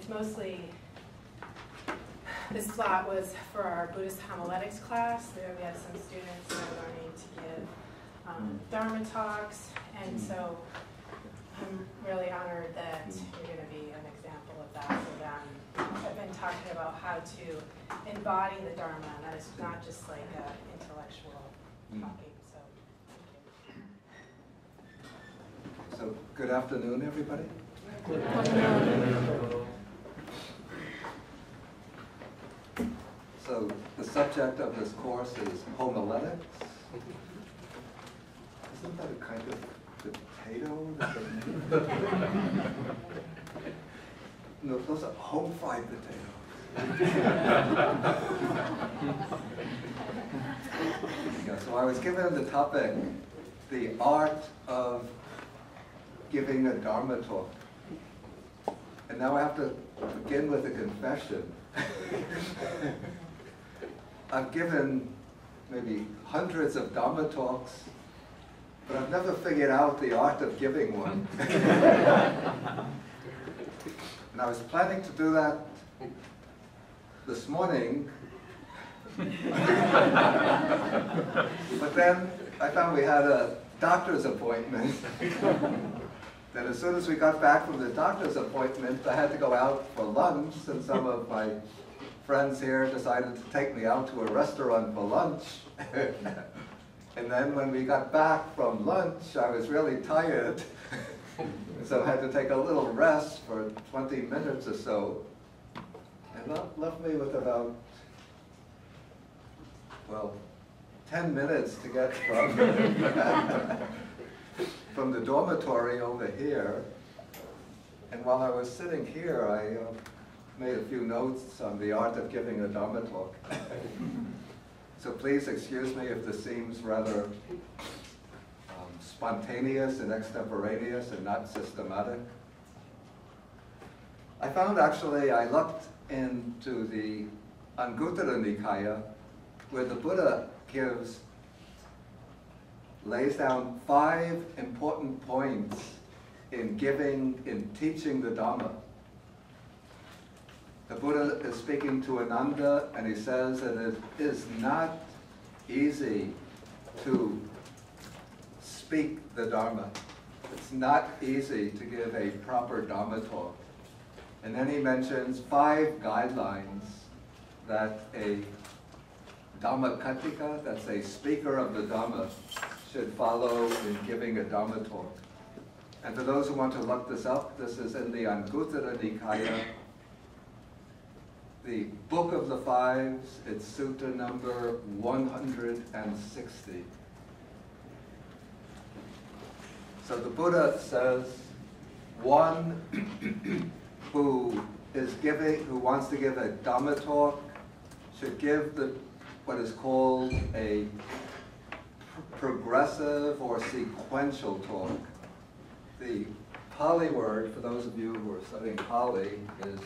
mostly, this slot was for our Buddhist homiletics class. There we had some students who were learning to give Dharma talks, and so I'm really honored that you're going to be an example of that for them. I've been talking about how to embody the Dharma, and that is not just like intellectual talking. So, thank you. So, good afternoon, everybody. Good afternoon. So, the subject of this course is homiletics. Isn't that a kind of potato? No, those are home fried potatoes. Yeah, so I was given the topic, the art of giving a Dharma talk. And now I have to begin with a confession. I've given maybe hundreds of Dharma talks, but I've never figured out the art of giving one. And I was planning to do that this morning, but then I found we had a doctor's appointment. Then as soon as we got back from the doctor's appointment, I had to go out for lunch, and some of my friends here decided to take me out to a restaurant for lunch. And then when we got back from lunch, I was really tired. So I had to take a little rest for 20 minutes or so. And that left me with about, well, 10 minutes to get from the dormitory over here. And while I was sitting here, I made a few notes on the art of giving a Dharma talk. So please excuse me if this seems rather spontaneous and extemporaneous and not systematic. I found actually, I looked into the Anguttara Nikaya, where the Buddha lays down 5 important points in giving, in teaching the Dharma. The Buddha is speaking to Ananda, and he says that it is not easy to speak the Dharma. It's not easy to give a proper Dharma talk. And then he mentions 5 guidelines that a Dhammacatika, that's a speaker of the Dharma, should follow in giving a Dharma talk. And for those who want to look this up, this is in the Anguttara Nikaya, the Book of the Fives. It's Sutta number 160. So the Buddha says, one who wants to give a Dhamma talk should give what is called a progressive or sequential talk. The Pali word, for those of you who are studying Pali, is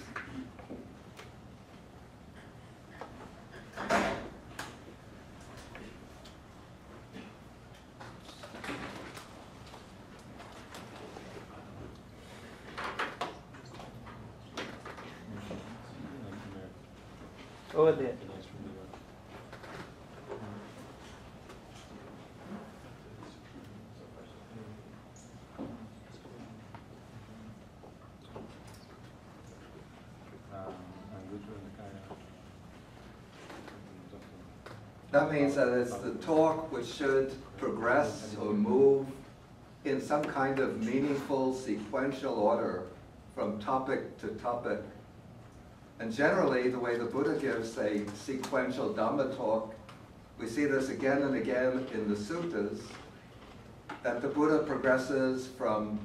over there. That means that it's the talk which should progress or move in some kind of meaningful sequential order from topic to topic. And generally, the way the Buddha gives a sequential Dhamma talk, we see this again and again in the suttas, that the Buddha progresses from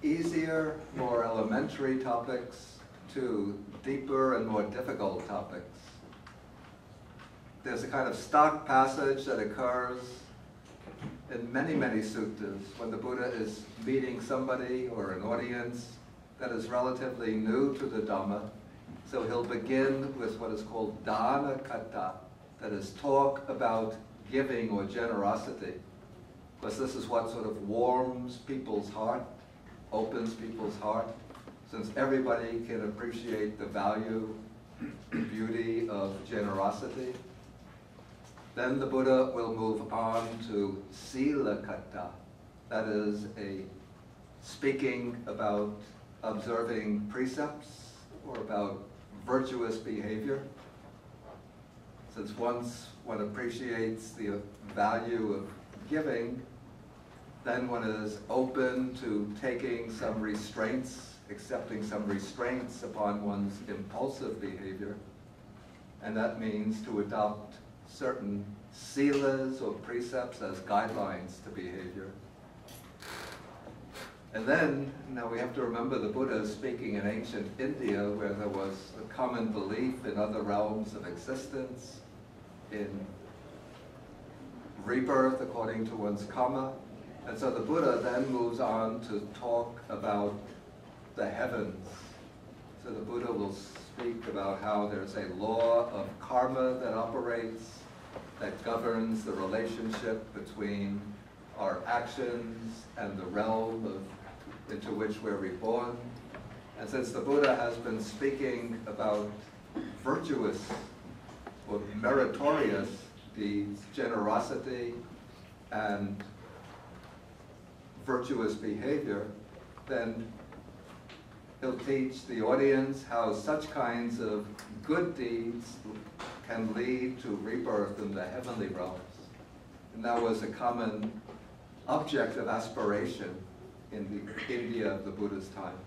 easier, more elementary topics to deeper and more difficult topics. There's a kind of stock passage that occurs in many, many suttas when the Buddha is meeting somebody or an audience that is relatively new to the Dhamma. So he'll begin with what is called dana kata, that is talk about giving or generosity. Because this is what sort of warms people's heart, opens people's heart. since everybody can appreciate the value, beauty of generosity, then the Buddha will move on to Sila Kata. That is a speaking about observing precepts or about virtuous behavior. Since once one appreciates the value of giving, then one is open to taking some restraints, accepting some restraints upon one's impulsive behavior. And that means to adopt certain silas or precepts as guidelines to behavior. And then, now we have to remember the Buddha is speaking in ancient India where there was a common belief in other realms of existence, in rebirth according to one's karma. And so the Buddha then moves on to talk about the heavens. So the Buddha will speak about how there's a law of karma that operates, that governs the relationship between our actions and the realm into which we're reborn. And since the Buddha has been speaking about virtuous or meritorious deeds, generosity and virtuous behavior, then he'll teach the audience how such kinds of good deeds can lead to rebirth in the heavenly realms. And that was a common object of aspiration in the India of the Buddha's time.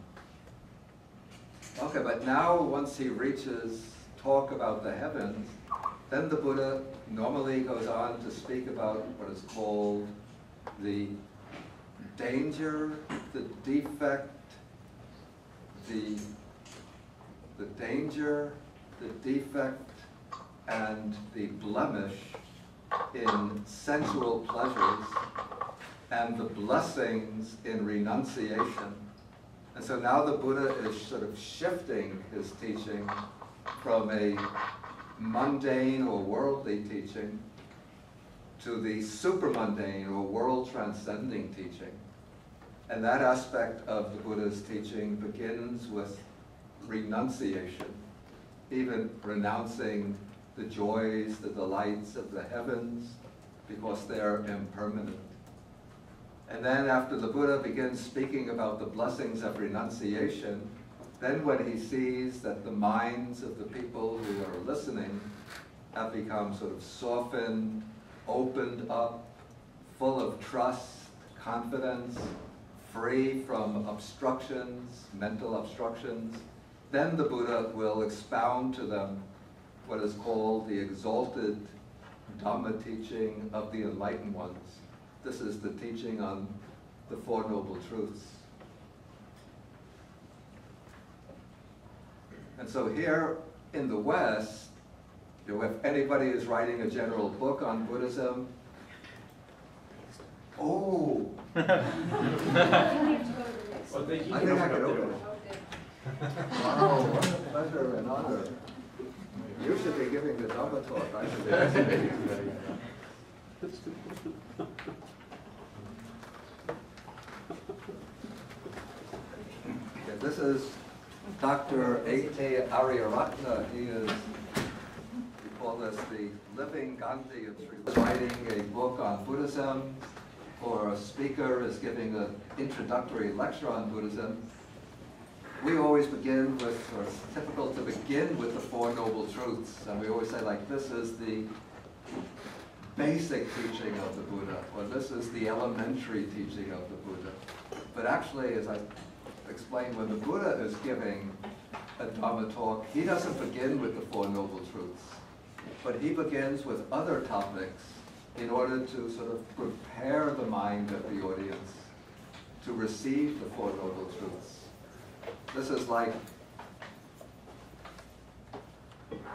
Okay, but now once he reaches talk about the heavens, then the Buddha normally goes on to speak about what is called the danger, the defect, the danger, the defect, and the blemish in sensual pleasures, and the blessings in renunciation. And so now the Buddha is sort of shifting his teaching from a mundane or worldly teaching to the supramundane or world-transcending teaching. And that aspect of the Buddha's teaching begins with renunciation, even renouncing the joys, the delights of the heavens, because they're impermanent. And then after the Buddha begins speaking about the blessings of renunciation, then when he sees that the minds of the people who are listening have become sort of softened, opened up, full of trust, confidence, free from obstructions, mental obstructions, then the Buddha will expound to them what is called the exalted Dharma teaching of the enlightened ones. This is the teaching on the Four Noble Truths. And so here in the West, if anybody is writing a general book on Buddhism, oh! Well, thank you. I think I could open it. Wow, what a pleasure and honor. You should be giving the Dharma talk. I should be listening today. Okay, this is Dr. A.K. Arya Ratna. He is, we call this the living Gandhi of Sri Lanka. Writing a book on Buddhism, or a speaker is giving an introductory lecture on Buddhism. We always begin with, or it's typical to begin with the Four Noble Truths, and we always say like, this is the basic teaching of the Buddha, or this is the elementary teaching of the Buddha. But actually, as I explained, when the Buddha is giving a Dharma talk, he doesn't begin with the Four Noble Truths, but he begins with other topics in order to sort of prepare the mind of the audience to receive the Four Noble Truths. This is like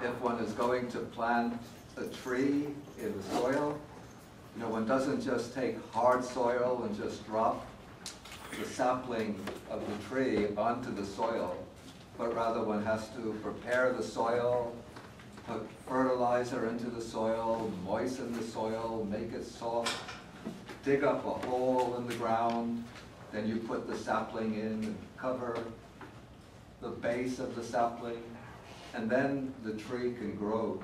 if one is going to plant a tree in the soil. You know, one doesn't just take hard soil and just drop the sapling of the tree onto the soil, but rather one has to prepare the soil, put fertilizer into the soil, moisten the soil, make it soft, dig up a hole in the ground, then you put the sapling in and cover, the base of the sapling, and then the tree can grow.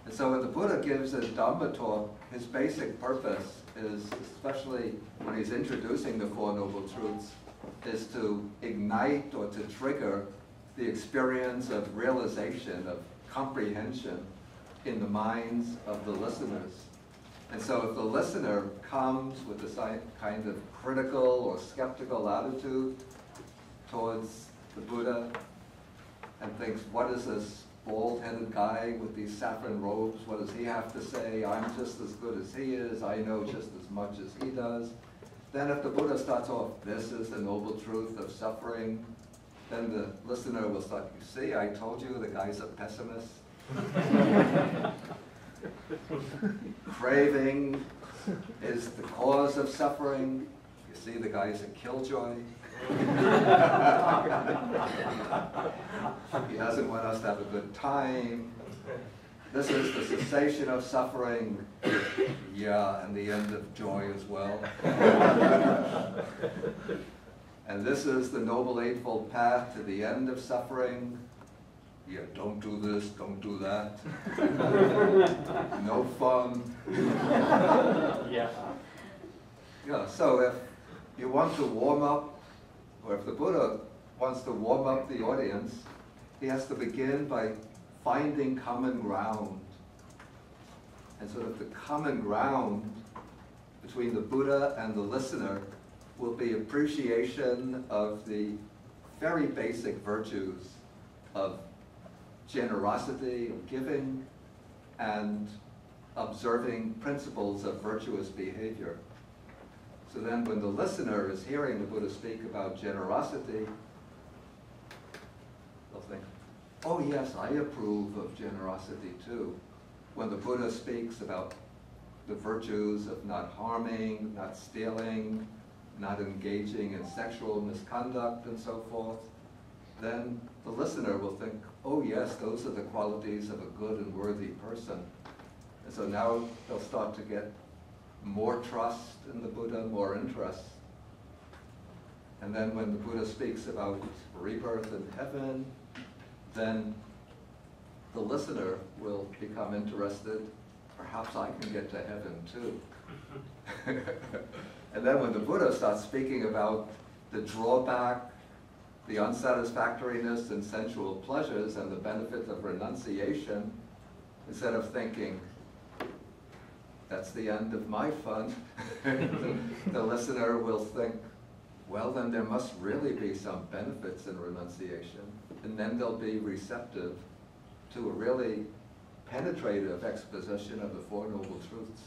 And so when the Buddha gives a Dharma talk, his basic purpose is, especially when he's introducing the Four Noble Truths, is to ignite or to trigger the experience of realization, of comprehension in the minds of the listeners. And so if the listener comes with a kind of critical or skeptical attitude towards the Buddha and thinks, what is this bald-headed guy with these saffron robes? What does he have to say? I'm just as good as he is. I know just as much as he does. Then if the Buddha starts off, this is the noble truth of suffering, then the listener will start, you see, I told you the guy's a pessimist. Craving is the cause of suffering. You see, the guy's a killjoy. He doesn't want us to have a good time. This is the cessation of suffering. Yeah, and the end of joy as well. And this is the Noble Eightfold Path to the end of suffering. Yeah, don't do this, don't do that. No fun. Yeah. Yeah, so if you want to warm up, or if the Buddha wants to warm up the audience, he has to begin by finding common ground. And sort of the common ground between the Buddha and the listener will be appreciation of the very basic virtues of generosity, of giving, and observing principles of virtuous behavior. So then when the listener is hearing the Buddha speak about generosity, they'll think, oh yes, I approve of generosity too. When the Buddha speaks about the virtues of not harming, not stealing, not engaging in sexual misconduct and so forth, then the listener will think, oh yes, those are the qualities of a good and worthy person. And so now they'll start to get more trust in the Buddha, more interest. And then when the Buddha speaks about rebirth in heaven, then the listener will become interested. Perhaps I can get to heaven too. And then when the Buddha starts speaking about the drawback, the unsatisfactoriness in sensual pleasures and the benefit of renunciation, instead of thinking, that's the end of my fun, the listener will think, well then there must really be some benefits in renunciation, and then they'll be receptive to a really penetrative exposition of the Four Noble Truths.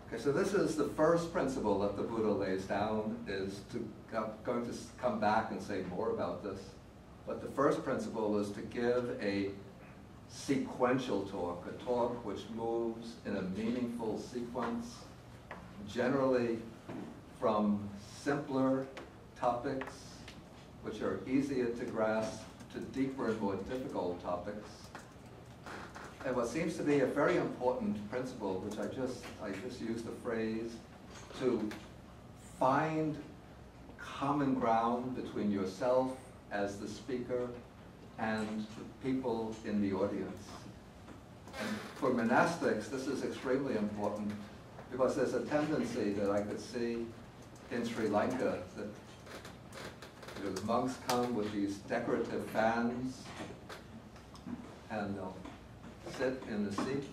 Okay, so this is the first principle that the Buddha lays down, is going to come back and say more about this. But the first principle is to give a sequential talk, a talk which moves in a meaningful sequence, generally from simpler topics, which are easier to grasp, to deeper and more difficult topics. And what seems to be a very important principle, which I just used the phrase, to find common ground between yourself as the speaker and the people in the audience. And for monastics, this is extremely important because there's a tendency that I could see in Sri Lanka that the monks come with these decorative fans and they'll sit in the seat,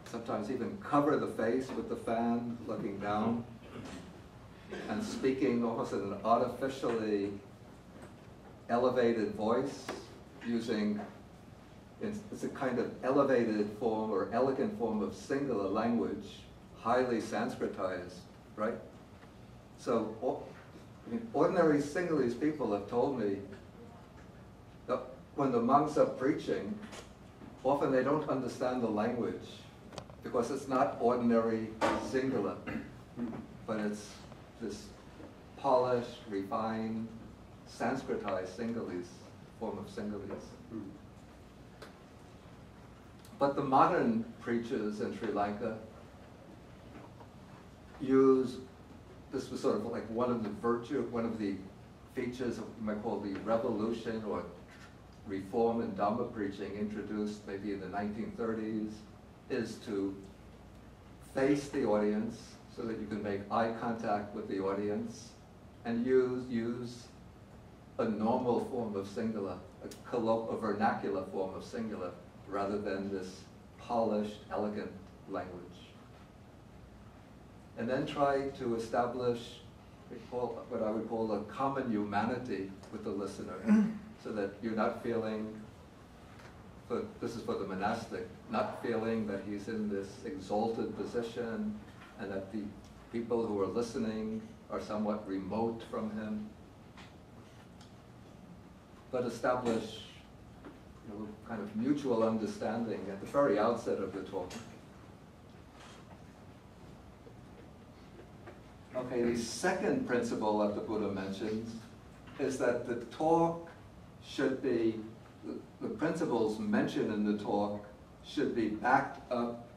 sometimes even cover the face with the fan, looking down, and speaking almost in an artificially elevated voice, using, it's a kind of elevated form or elegant form of singular language, highly Sanskritized, right? So, I mean, ordinary Sinhalese people have told me that when the monks are preaching, often they don't understand the language because it's not ordinary singular, but it's this polished, refined, Sanskritized Sinhalese form of Sinhalese. But the modern preachers in Sri Lanka use this was sort of like one of the features of what you might call the revolution or reform in Dharma preaching introduced maybe in the 1930s, is to face the audience so that you can make eye contact with the audience and use a normal form of singular, a vernacular form of singular, rather than this polished, elegant language. And then try to establish what I would call a common humanity with the listener, so that you're not feeling, this is for the monastic, not feeling that he's in this exalted position and that the people who are listening are somewhat remote from him, but establish kind of mutual understanding at the very outset of the talk. Okay, the second principle that the Buddha mentions is that the talk should be, the principles mentioned in the talk should be backed up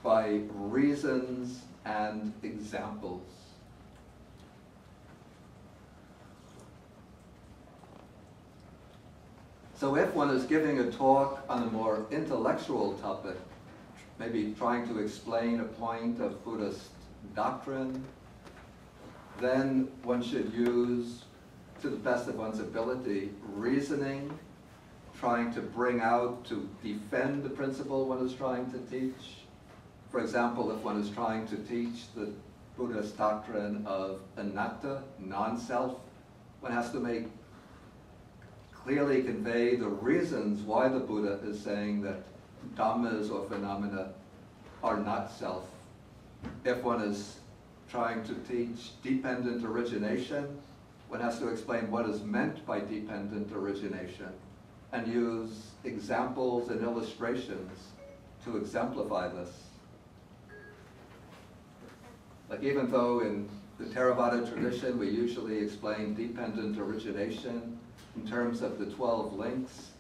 by reasons and examples. So if one is giving a talk on a more intellectual topic, maybe trying to explain a point of Buddhist doctrine, then one should use, to the best of one's ability, reasoning, trying to bring out, to defend the principle one is trying to teach. For example, if one is trying to teach the Buddhist doctrine of anatta, non-self, one has to clearly convey the reasons why the Buddha is saying that dhammas or phenomena are not self. If one is trying to teach dependent origination, one has to explain what is meant by dependent origination and use examples and illustrations to exemplify this. Like, even though in the Theravada tradition we usually explain dependent origination in terms of the 12 links,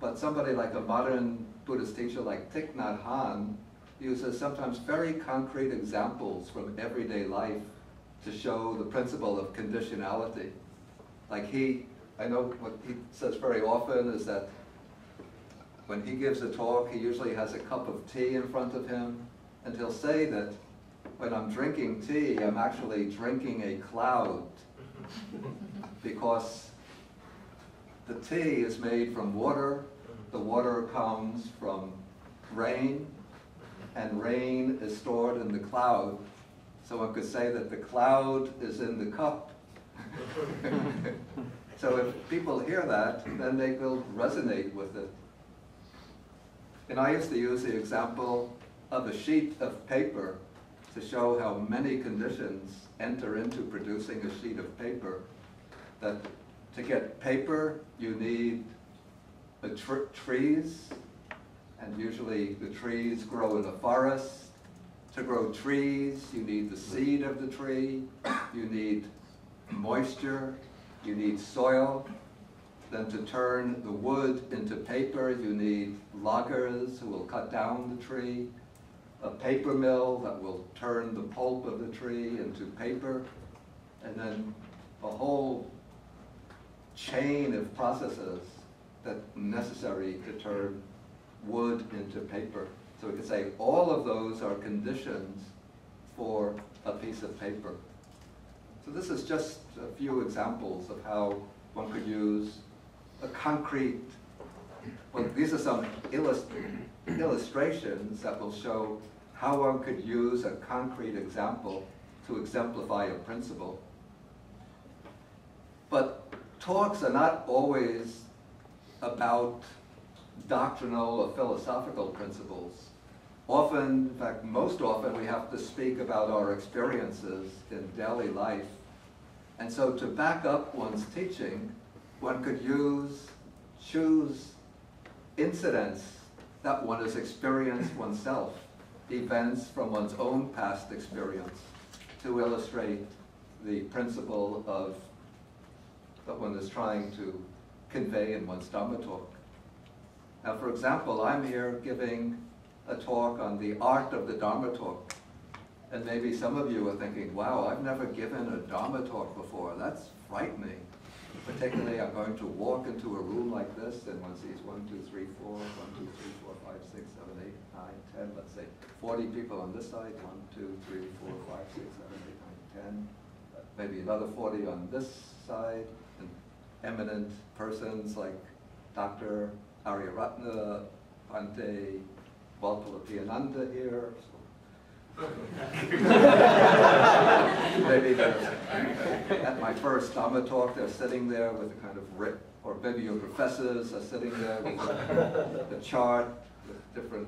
but somebody like a modern Buddhist teacher like Thich Nhat Hanh uses sometimes very concrete examples from everyday life to show the principle of conditionality. Like I know what he says very often is that when he gives a talk, he usually has a cup of tea in front of him, and he'll say that when I'm drinking tea, I'm actually drinking a cloud, because the tea is made from water, the water comes from rain, and rain is stored in the cloud. So one could say that the cloud is in the cup. So if people hear that, then they will resonate with it. And I used to use the example of a sheet of paper to show how many conditions enter into producing a sheet of paper. That to get paper, you need trees, and usually the trees grow in a forest. To grow trees, you need the seed of the tree, you need moisture, you need soil. Then to turn the wood into paper, you need loggers who will cut down the tree, a paper mill that will turn the pulp of the tree into paper, and then a whole chain of processes that are necessary to turn wood into paper. So we could say all of those are conditions for a piece of paper. So this is just a few examples of how one could use a concrete, well, these are some illustrations that will show how one could use a concrete example to exemplify a principle. But talks are not always about doctrinal or philosophical principles. Often, in fact, most often, we have to speak about our experiences in daily life. And so to back up one's teaching, one could choose incidents that one has experienced oneself, events from one's own past experience, to illustrate the principle of that one is trying to convey in one's Dharma talk. Now, for example, I'm here giving a talk on the art of the Dharma talk. And maybe some of you are thinking, wow, I've never given a Dharma talk before. That's frightening. Particularly, I'm going to walk into a room like this, and one sees 1, 2, 3, 4, 1, 2, 3, 4, 5, 6, 7, 8, 9, 10, let's say 40 people on this side, 1, 2, 3, 4, 5, 6, 7, 8, 9, 10. Maybe another 40 on this side, and eminent persons like Dr. Arya Ratna, Bhante Valpalapiyananda here. Maybe at my first Dharma talk, they're sitting there with a kind of or maybe your professors are sitting there with the chart, with different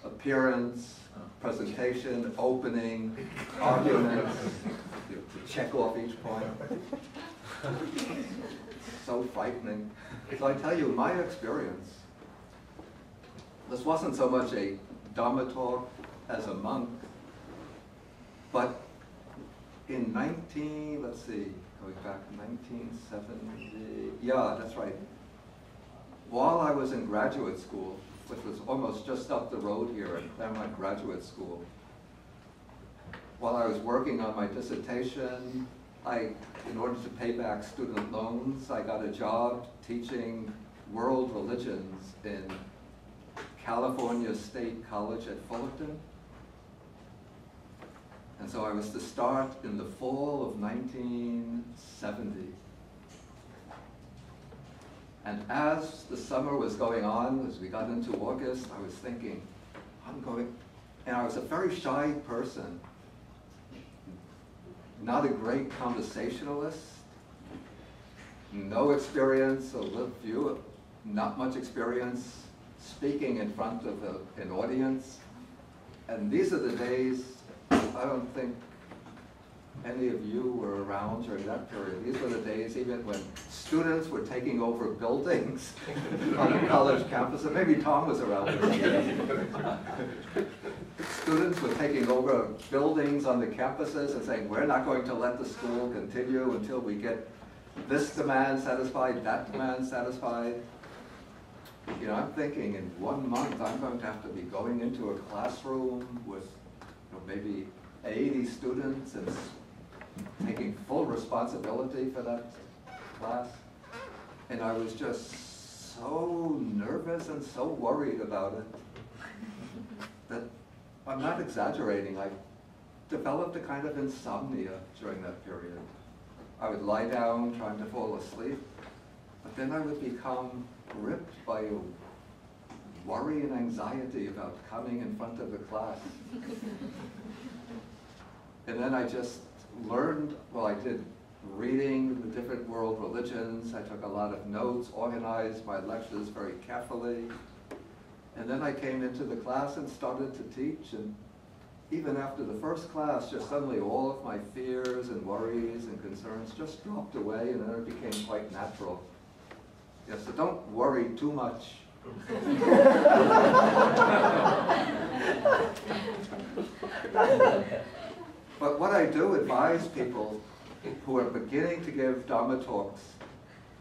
appearance, presentation, opening, arguments, to check off each point. So frightening. So I tell you, my experience, this wasn't so much a Dharma talk as a monk, but in let's see, going back to 1970, yeah, that's right. While I was in graduate school, which was almost just up the road here at Claremont Graduate School, while I was working on my dissertation, in order to pay back student loans, I got a job teaching world religions in California State College at Fullerton. And so I was to start in the fall of 1970. And as the summer was going on, as we got into August, I was thinking, and I was a very shy person, not a great conversationalist, no experience, not much experience speaking in front of an audience. And these are the days, I don't think any of you were around during that period. These were the days even when students were taking over buildings on a college campus, and maybe Tom was around. Students were taking over buildings on the campuses and saying, we're not going to let the school continue until we get this demand satisfied, that demand satisfied. You know, I'm thinking in 1 month I'm going to have to be going into a classroom with maybe 80 students and taking full responsibility for that class. And I was just so nervous and so worried about it that I'm not exaggerating. I developed a kind of insomnia during that period. I would lie down trying to fall asleep, but then I would become gripped by a worry and anxiety about coming in front of the class. And then I just learned, well, I did reading the different world religions. I took a lot of notes, organized my lectures very carefully. And then I came into the class and started to teach. And even after the first class, just suddenly all of my fears and worries and concerns just dropped away, and then it became quite natural. Yeah, so don't worry too much. But what I do advise people who are beginning to give Dharma talks,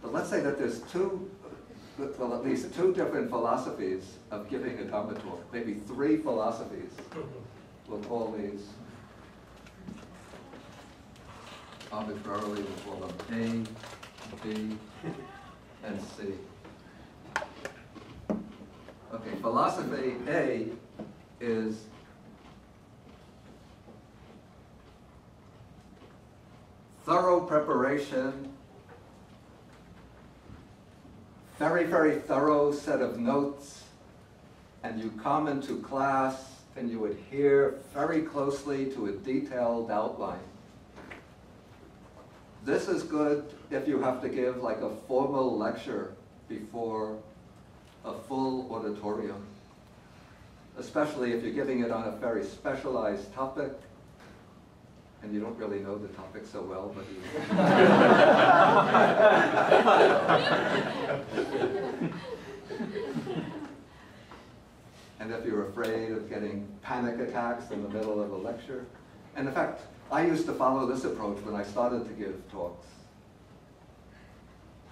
but let's say that there's at least two different philosophies of giving a Dharma talk, maybe 3 philosophies. We'll call these, arbitrarily, we'll call them A, B, and C. Okay, philosophy A is thorough preparation, very, very thorough set of notes, and you come into class and you adhere very closely to a detailed outline. This is good if you have to give like a formal lecture before a full auditorium, especially if you're giving it on a very specialized topic and you don't really know the topic so well, but and if you're afraid of getting panic attacks in the middle of a lecture. And in fact, I used to follow this approach when I started to give talks.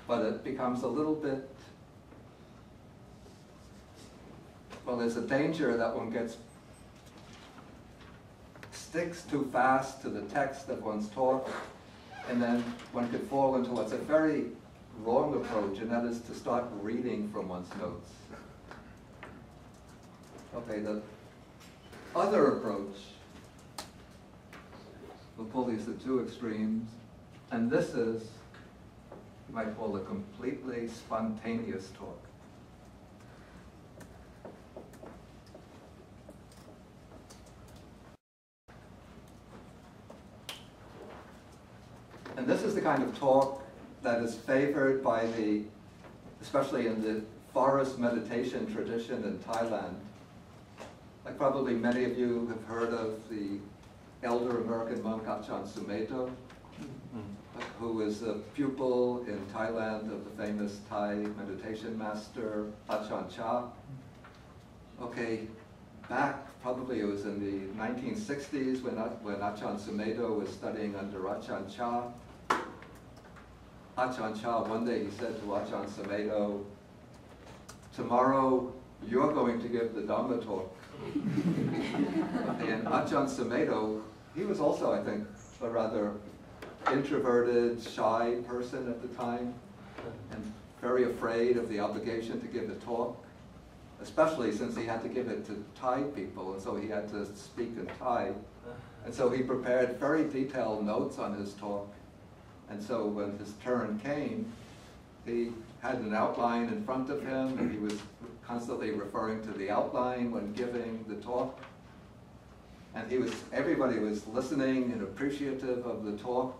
But it becomes a little bit, well, there's a danger that one gets sticks too fast to the text of one's talk, and then one could fall into what's a very wrong approach, and that is to start reading from one's notes. Okay, the other approach, we'll pull these to two extremes, and this is, you might call a completely spontaneous talk. And this is the kind of talk that is favored by the, especially in the forest meditation tradition in Thailand. Like probably many of you have heard of the elder American monk Ajahn Sumedho, who is a pupil in Thailand of the famous Thai meditation master Ajahn Chah. Okay, back probably it was in the 1960s when Ajahn Sumedho was studying under Ajahn Chah. Ajahn Chah, one day he said to Ajahn Sumedho, "Tomorrow you're going to give the Dharma talk." And Ajahn Sumedho, he was also, I think, a rather introverted, shy person at the time, and very afraid of the obligation to give a talk, especially since he had to give it to Thai people, and so he had to speak in Thai. And so he prepared very detailed notes on his talk. And so when his turn came, he had an outline in front of him, and he was constantly referring to the outline when giving the talk. And everybody was listening and appreciative of the talk.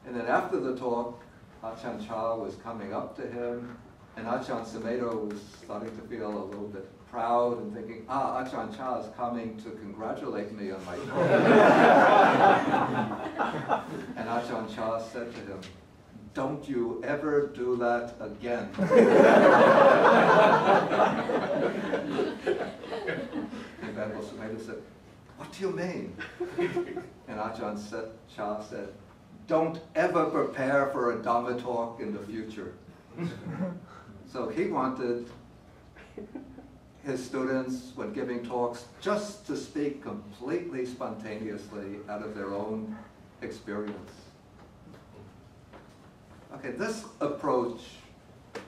And then after the talk, Ajahn Chah was coming up to him, and Ajahn Sumedho was starting to feel a little bit proud and thinking, Ajahn Chah is coming to congratulate me on my talk. And Ajahn Chah said to him, "Don't you ever do that again." And Venerable Sumedho said, "What do you mean?" And Ajahn Chah said, "Don't ever prepare for a Dharma talk in the future." So he wanted his students, when giving talks, just to speak completely spontaneously out of their own experience. Okay, this approach,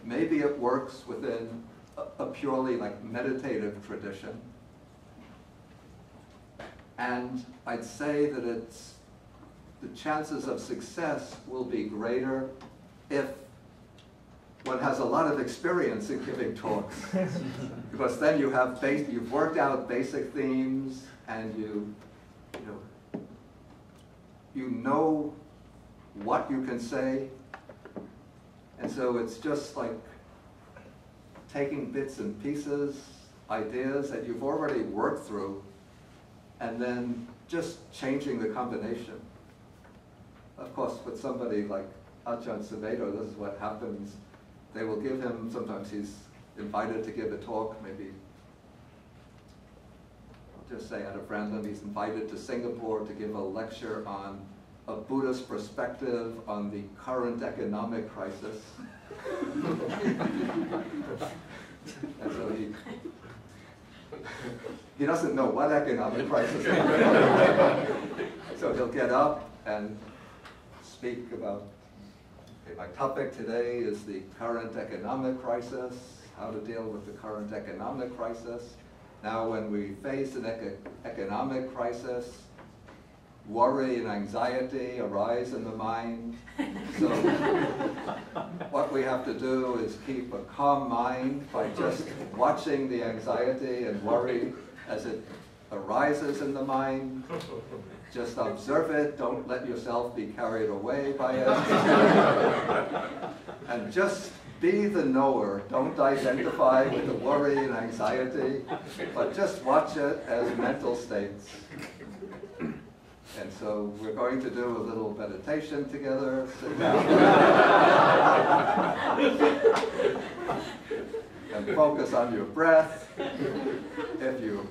maybe it works within a purely like meditative tradition. And I'd say that the chances of success will be greater if one has a lot of experience in giving talks. Because then you've worked out basic themes, and you know what you can say. And so it's just like taking bits and pieces, ideas that you've already worked through, and then just changing the combination. Of course, with somebody like Ajahn Sumedho, this is what happens. They will give him, sometimes he's invited to give a talk, maybe, I'll just say out of random, he's invited to Singapore to give a lecture on a Buddhist perspective on the current economic crisis. And so he doesn't know what economic crisis. So he'll get up and speak about, okay, my topic today is the current economic crisis, how to deal with the current economic crisis. Now when we face an economic crisis, worry and anxiety arise in the mind. So what we have to do is keep a calm mind by just watching the anxiety and worry as it arises in the mind. Just observe it, don't let yourself be carried away by it. And just be the knower. Don't identify with the worry and anxiety, but just watch it as mental states. And so we're going to do a little meditation together. Sit down. And focus on your breath. If you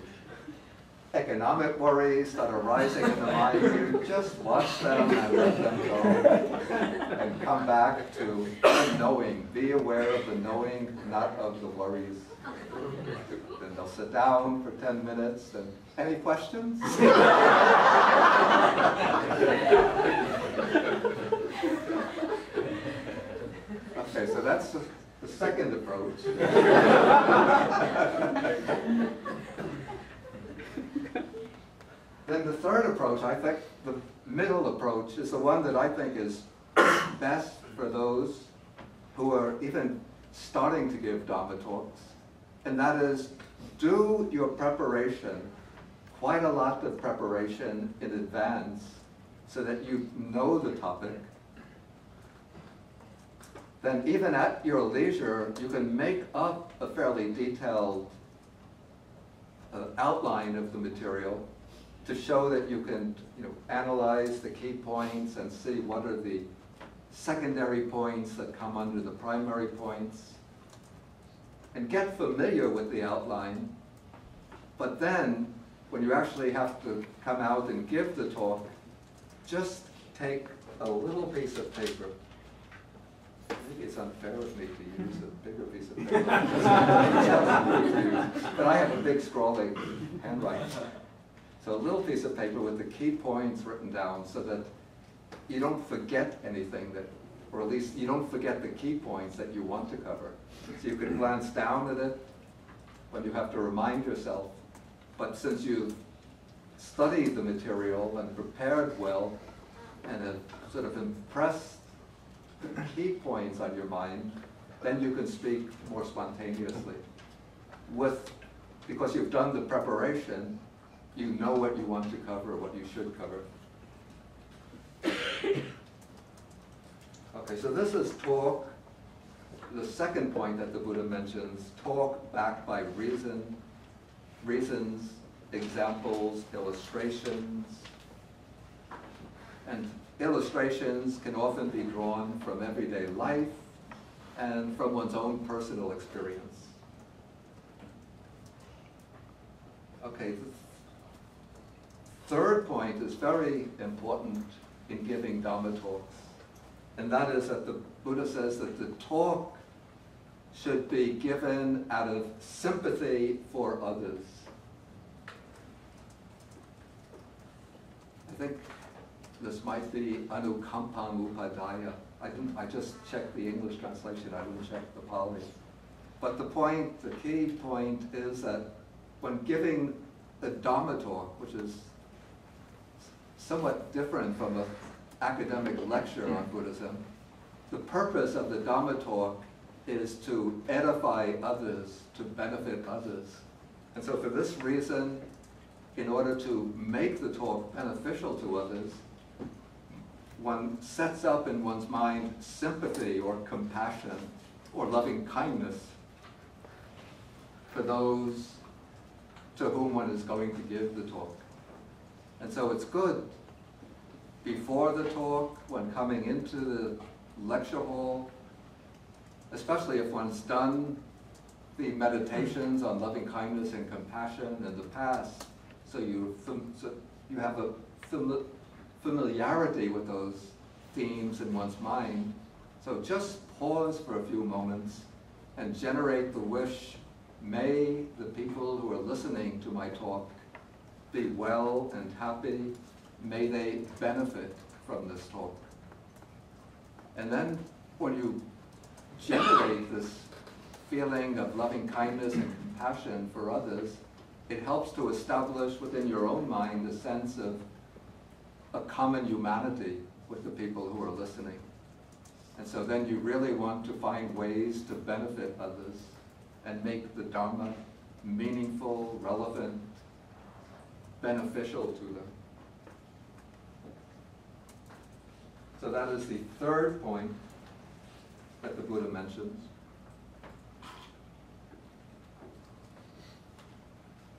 economic worries that are rising in the mind, you just watch them and let them go. And come back to the knowing. Be aware of the knowing, not of the worries. Then they'll sit down for 10 minutes. And any questions? Okay, so that's the second approach. Then the third approach, I think the middle approach, is the one that I think is best for those who are even starting to give Dharma talks. And that is, do your preparation, quite a lot of preparation in advance, so that you know the topic. Then even at your leisure, you can make up a fairly detailed outline of the material to show that you can analyze the key points and see what are the secondary points that come under the primary points. And get familiar with the outline. But then, when you actually have to come out and give the talk, just take a little piece of paper. Maybe it's unfair of me to use a bigger piece of paper. But I have a big scrawly handwriting. So a little piece of paper with the key points written down so that you don't forget anything or at least you don't forget the key points that you want to cover. So you can glance down at it when you have to remind yourself. But since you've studied the material and prepared well and have sort of impressed the key points on your mind, then you can speak more spontaneously. Because you've done the preparation, you know what you want to cover, what you should cover. Okay, so this is talk. The second point that the Buddha mentions, talk backed by reasons, examples, illustrations. And illustrations can often be drawn from everyday life and from one's own personal experience. Okay, the third point is very important in giving Dharma talks. And that is that the Buddha says that the talk should be given out of sympathy for others. I think this might be anukampam upadaya. I just checked the English translation, I didn't check the Pali. But the key point is that when giving a Dharma talk, which is somewhat different from an academic lecture on Buddhism, the purpose of the Dharma talk is to edify others, to benefit others. And so for this reason, in order to make the talk beneficial to others, one sets up in one's mind sympathy or compassion or loving kindness for those to whom one is going to give the talk. And so it's good before the talk, when coming into the lecture hall, especially if one's done the meditations on loving kindness and compassion in the past, so you have a familiarity with those themes in one's mind. So just pause for a few moments and generate the wish, may the people who are listening to my talk be well and happy. May they benefit from this talk. And then when you generate this feeling of loving kindness and compassion for others, it helps to establish within your own mind a sense of a common humanity with the people who are listening. And so then you really want to find ways to benefit others and make the Dharma meaningful, relevant, beneficial to them. So that is the third point that the Buddha mentions.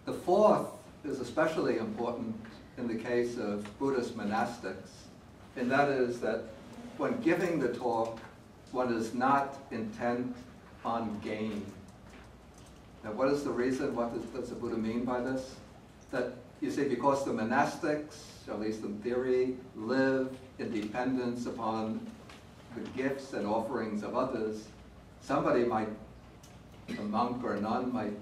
The fourth is especially important in the case of Buddhist monastics, and that is that when giving the talk, one is not intent on gain. Now what is the reason? What does the Buddha mean by this? That you see, because the monastics, at least in theory, live in dependence upon the gifts and offerings of others, somebody might, a monk or a nun might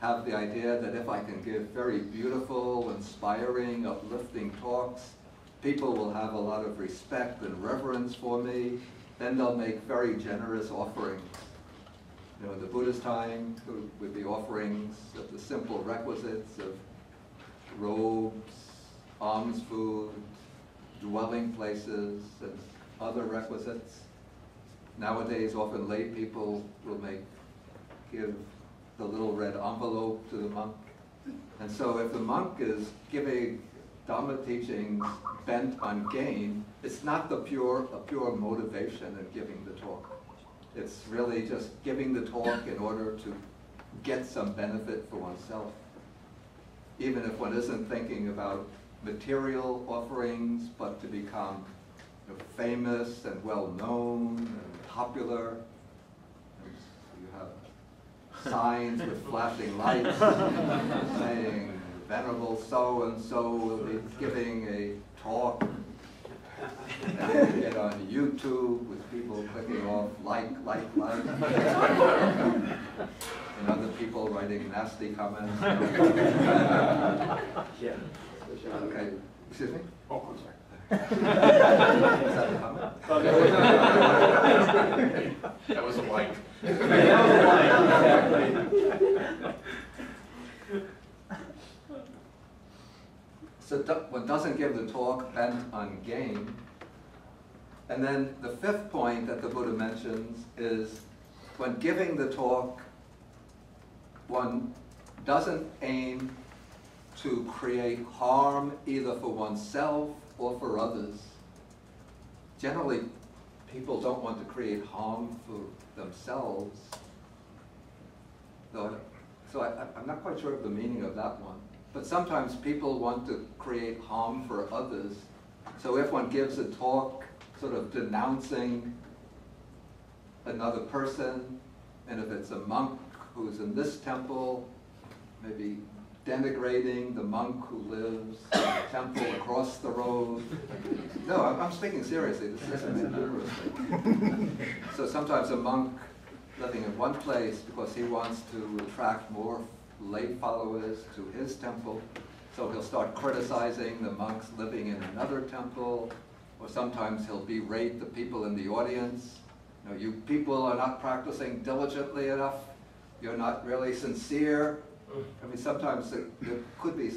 have the idea that if I can give very beautiful, inspiring, uplifting talks, people will have a lot of respect and reverence for me, then they'll make very generous offerings. You know, in the Buddha's time, with the offerings of the simple requisites of robes, alms food, dwelling places, and other requisites. Nowadays, often lay people will give the little red envelope to the monk. And so if the monk is giving Dharma teachings bent on gain, it's not a pure motivation in giving the talk. It's really just giving the talk in order to get some benefit for oneself. Even if one isn't thinking about material offerings, but to become famous and well-known and popular. And so you have signs with flashing lights saying, Venerable so-and-so will be giving a talk. And you get on YouTube with people clicking off like. And other people writing nasty comments. Yeah. Okay, excuse me? Oh, I'm sorry. Is that the comment? That was a like. So one doesn't give the talk bent on gain. And then the fifth point that the Buddha mentions is when giving the talk, one doesn't aim to create harm either for oneself or for others. Generally, people don't want to create harm for themselves. So I'm not quite sure of the meaning of that one. But sometimes people want to create harm for others. So if one gives a talk sort of denouncing another person, and if it's a monk who's in this temple, maybe denigrating the monk who lives in a temple across the road. No, I'm speaking seriously. This isn't humorously. So sometimes a monk living in one place because he wants to attract more lay followers to his temple, so he'll start criticizing the monks living in another temple, or sometimes he'll berate the people in the audience. You know, you people are not practicing diligently enough. You're not really sincere. I mean, sometimes there could be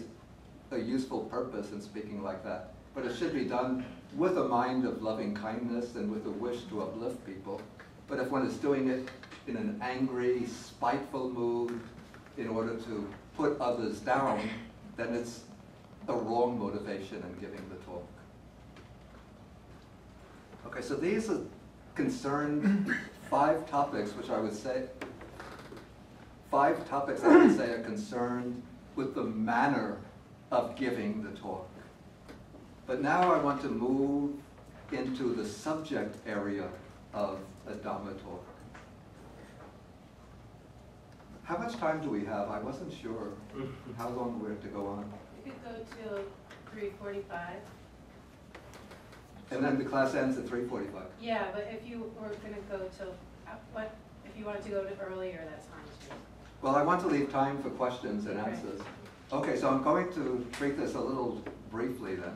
a useful purpose in speaking like that, but it should be done with a mind of loving kindness and with a wish to uplift people. But if one is doing it in an angry, spiteful mood in order to put others down, then it's a wrong motivation in giving the talk. Okay, so these are concerned 5 topics, which I would say, 5 topics I would say are concerned with the manner of giving the talk. But now I want to move into the subject area of a Dharma talk. How much time do we have? I wasn't sure how long we have to go on. You could go till 3:45. And then the class ends at 3:45. Yeah, but if you were going to go till, if you wanted to go to earlier, that's fine too. Well, I want to leave time for questions and answers. Okay, so I'm going to treat this a little briefly then.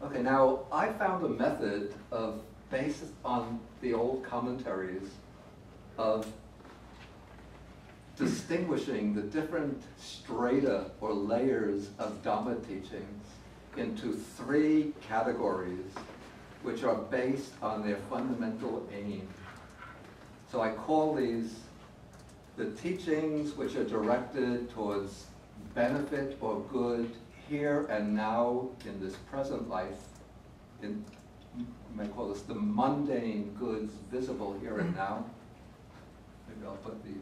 Okay, now I found a method based on the old commentaries of distinguishing the different strata or layers of Dhamma teachings into 3 categories, which are based on their fundamental aim. So I call these the teachings which are directed towards benefit or good here and now in this present life. You may call this the mundane goods visible here and now. Maybe I'll put these.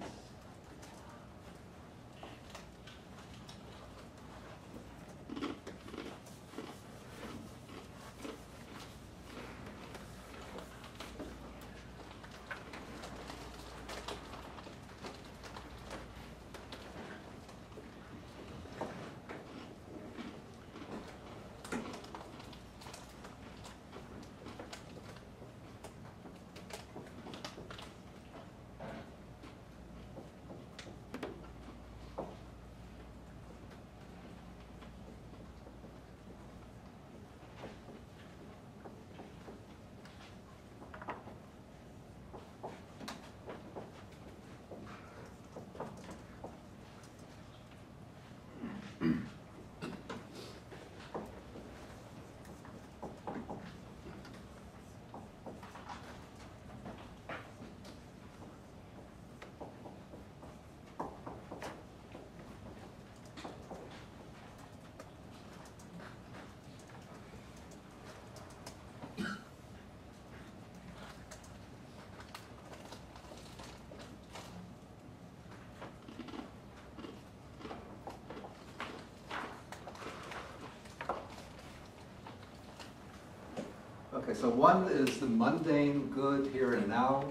Okay, so one is the mundane good here and now.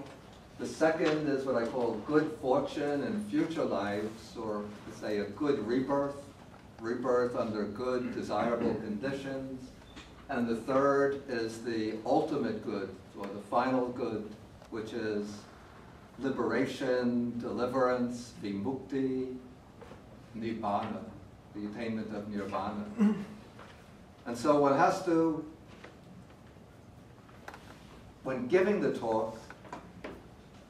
The second is what I call good fortune in future lives, or to say a good rebirth, rebirth under good, desirable conditions. And the third is the ultimate good, or the final good, which is liberation, deliverance, vimukti, nibbana, the attainment of nirvana. And so one has to, when giving the talk,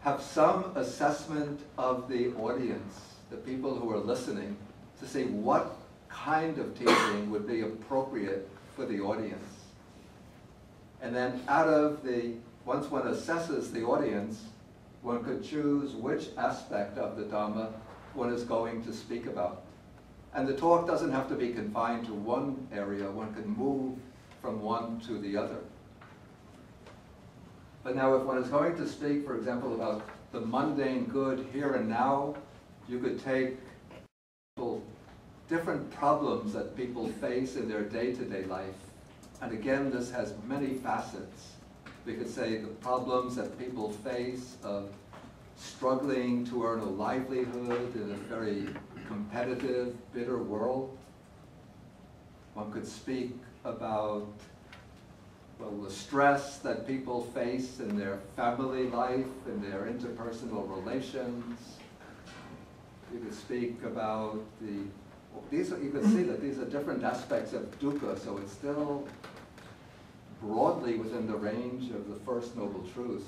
have some assessment of the audience, the people who are listening, to see what kind of teaching would be appropriate for the audience. And then out of once one assesses the audience, one could choose which aspect of the Dharma one is going to speak about. And the talk doesn't have to be confined to one area. One can move from one to the other. But now if one is going to speak, for example, about the mundane good here and now, you could take different problems that people face in their day-to-day life. And again, this has many facets. We could say the problems that people face of struggling to earn a livelihood in a very competitive, bitter world. One could speak about, well, the stress that people face in their family life, in their interpersonal relations. You could speak about you can see that these are different aspects of dukkha, so it's still broadly within the range of the First Noble Truth.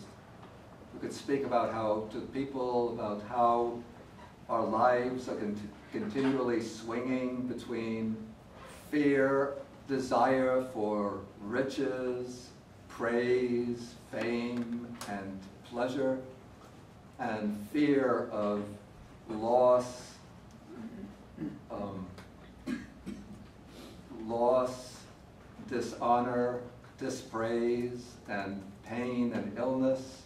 We could speak about how our lives are continually swinging between fear, desire for riches, praise, fame, and pleasure, and fear of loss, dishonor, dispraise, and pain and illness,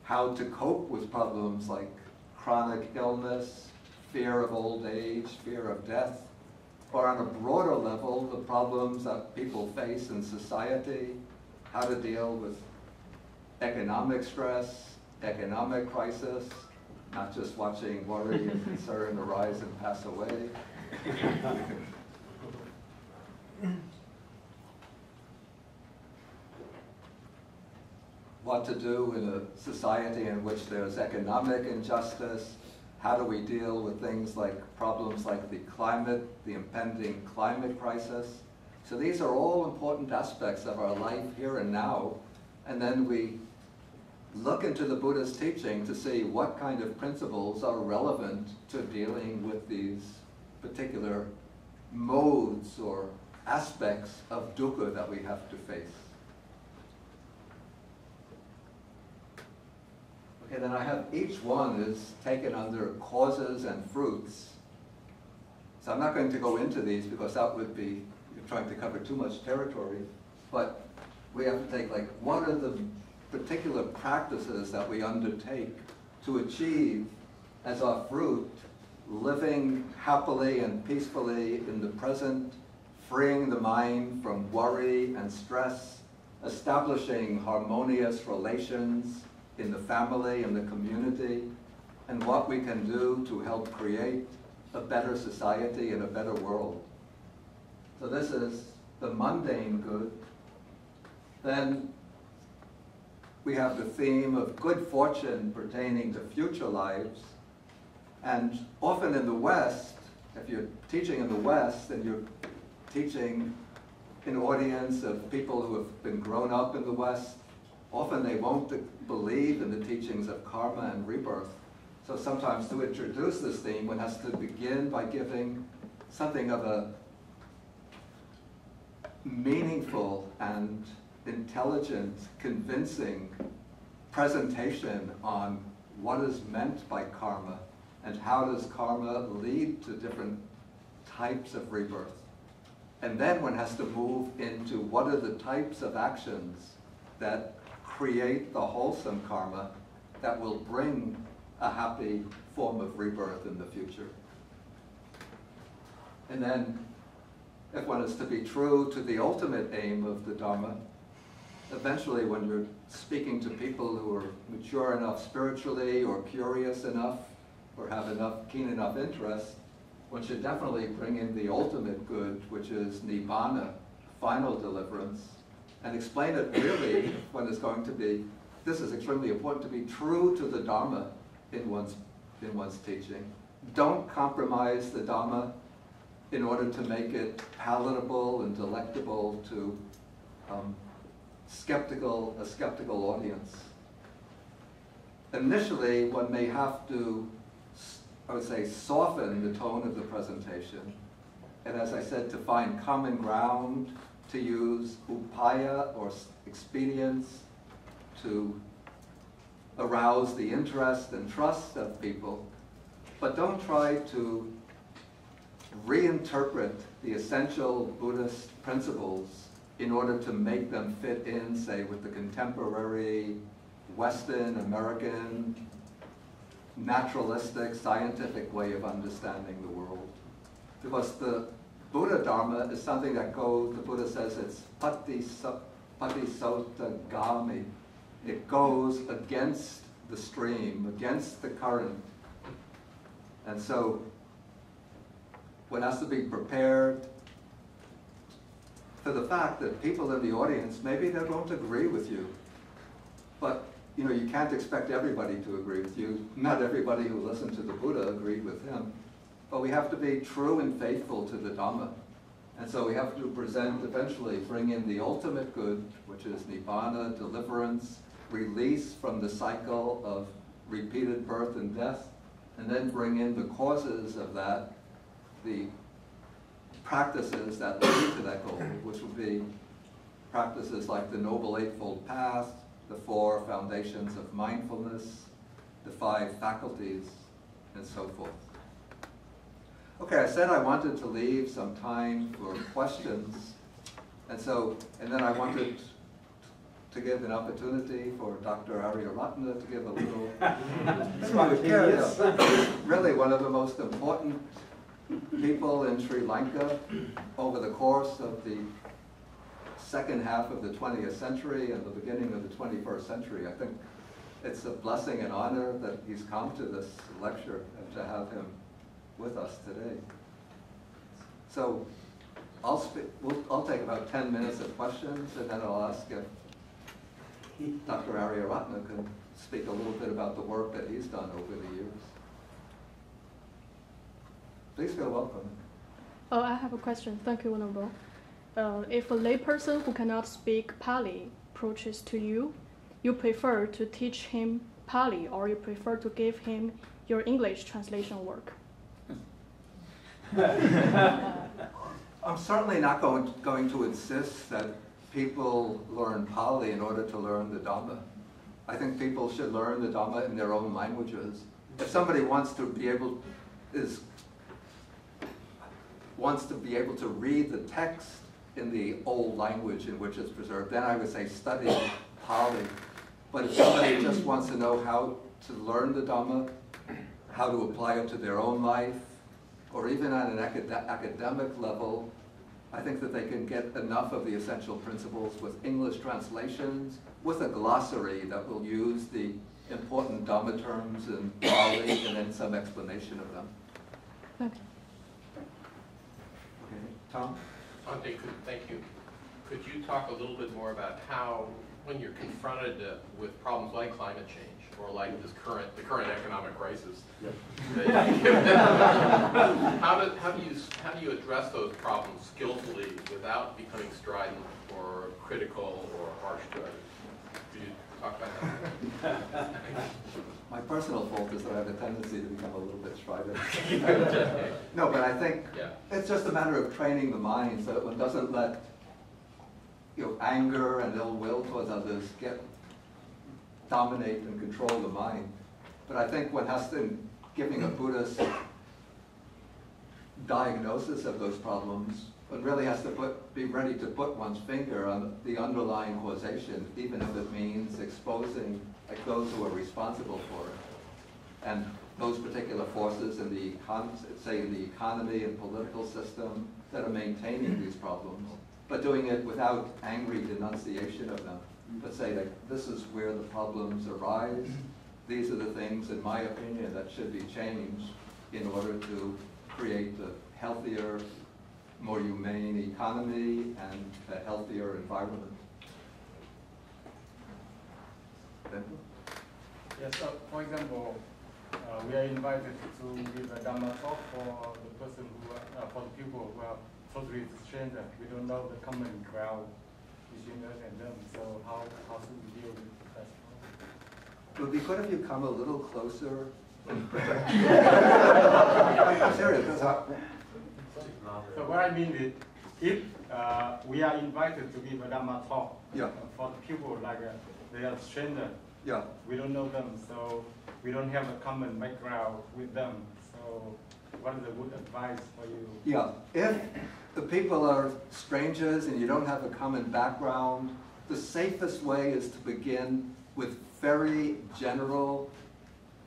how to cope with problems like chronic illness, fear of old age, fear of death, or on a broader level, the problems that people face in society, how to deal with economic stress, economic crisis, not just watching worry and concern arise and pass away. What to do in a society in which there's economic injustice. How do we deal with things like problems like the climate, the impending climate crisis? So these are all important aspects of our life here and now. And then we look into the Buddha's teaching to see what kind of principles are relevant to dealing with these particular modes or aspects of dukkha that we have to face. Okay, then I have each one is taken under causes and fruits. So I'm not going to go into these because that would be trying to cover too much territory. But we have to take, like, what are the particular practices that we undertake to achieve as our fruit, living happily and peacefully in the present, freeing the mind from worry and stress, establishing harmonious relations in the family and the community, and what we can do to help create a better society and a better world. So this is the mundane good. Then we have the theme of good fortune pertaining to future lives. And often in the West, if you're teaching in the West and you're teaching an audience of people who have been grown up in the West, often they won't believe in the teachings of karma and rebirth. So sometimes to introduce this theme, one has to begin by giving something of a meaningful and intelligent, convincing presentation on what is meant by karma and how does karma lead to different types of rebirth. And then one has to move into what are the types of actions that create the wholesome karma that will bring a happy form of rebirth in the future. And then, if one is to be true to the ultimate aim of the Dharma, eventually when you're speaking to people who are mature enough spiritually or curious enough or have enough keen enough interest, one should definitely bring in the ultimate good, which is nibbana, final deliverance, and explain it really when it's going to be, this is extremely important, to be true to the Dharma in one's teaching. Don't compromise the Dharma in order to make it palatable and delectable to a skeptical audience. Initially, one may have to, I would say, soften the tone of the presentation. And as I said, to find common ground, to use upaya or expedients to arouse the interest and trust of people. But don't try to reinterpret the essential Buddhist principles in order to make them fit in, say, with the contemporary Western, American, naturalistic, scientific way of understanding the world. Because the Buddha Dharma is something that goes, the Buddha says it's patisotagami. It goes against the stream, against the current. And so one has to be prepared for the fact that people in the audience, maybe they won't agree with you. But you can't expect everybody to agree with you. Not everybody who listened to the Buddha agreed with him. But we have to be true and faithful to the Dhamma. And so we have to eventually bring in the ultimate good, which is nibbana, deliverance, release from the cycle of repeated birth and death, and then bring in the causes of that, the practices that lead to that goal, which would be practices like the Noble Eightfold Path, the 4 foundations of mindfulness, the 5 faculties, and so forth. Okay, I said I wanted to leave some time for questions, and then I wanted to give an opportunity for Dr. Arya Ratna to give a little spontaneous. Really one of the most important people in Sri Lanka over the course of the second half of the 20th century and the beginning of the 21st century. I think it's a blessing and honor that he's come to this lecture and to have him with us today. So I'll take about 10 minutes of questions, and then I'll ask if Dr. Arya Ratna can speak a little bit about the work that he's done over the years. Please feel welcome. Oh, I have a question. Thank you, Venerable. If a layperson who cannot speak Pali approaches to you, you prefer to teach him Pali, or you prefer to give him your English translation work? I'm certainly not going to insist that people learn Pali in order to learn the Dhamma. I think people should learn the Dhamma in their own languages. If somebody wants to be able to read the text in the old language in which it's preserved, then I would say study Pali. But if somebody just wants to know how to learn the Dhamma, how to apply it to their own life, or even on an academic level, I think that they can get enough of the essential principles with English translations, with a glossary that will use the important Dhamma terms in Pali and then some explanation of them. Okay. Okay, Tom? Ante, thank you. Could you talk a little bit more about how, when you're confronted with problems like climate change or like the current economic crisis, how do you address those problems skillfully without becoming strident or critical or harsh to others? Could you talk about that? My personal fault is that I have a tendency to become a little bit strident. No, but I think it's just a matter of training the mind so that one doesn't let anger and ill will towards others dominate and control the mind. But I think one has to, giving a Buddhist diagnosis of those problems, one really has to be ready to put one's finger on the underlying causation, even if it means exposing those who are responsible for it. And those particular forces in the economy and political system that are maintaining these problems, but doing it without angry denunciation of them. but say that this is where the problems arise. These are the things, in my opinion, that should be changed in order to create a healthier, more humane economy and a healthier environment. Yes, so for example, we are invited to give a Dharma talk for the person who, for the people who are totally stranger. We don't know the common ground between us and them. So how should we deal with that? It would be good if you come a little closer. I'm serious. So what I mean is, if we are invited to give a Dharma talk for the people like they are stranger, we don't know them, so we don't have a common background with them. So what is the good advice for you? Yeah, if the people are strangers and you don't have a common background, the safest way is to begin with very general,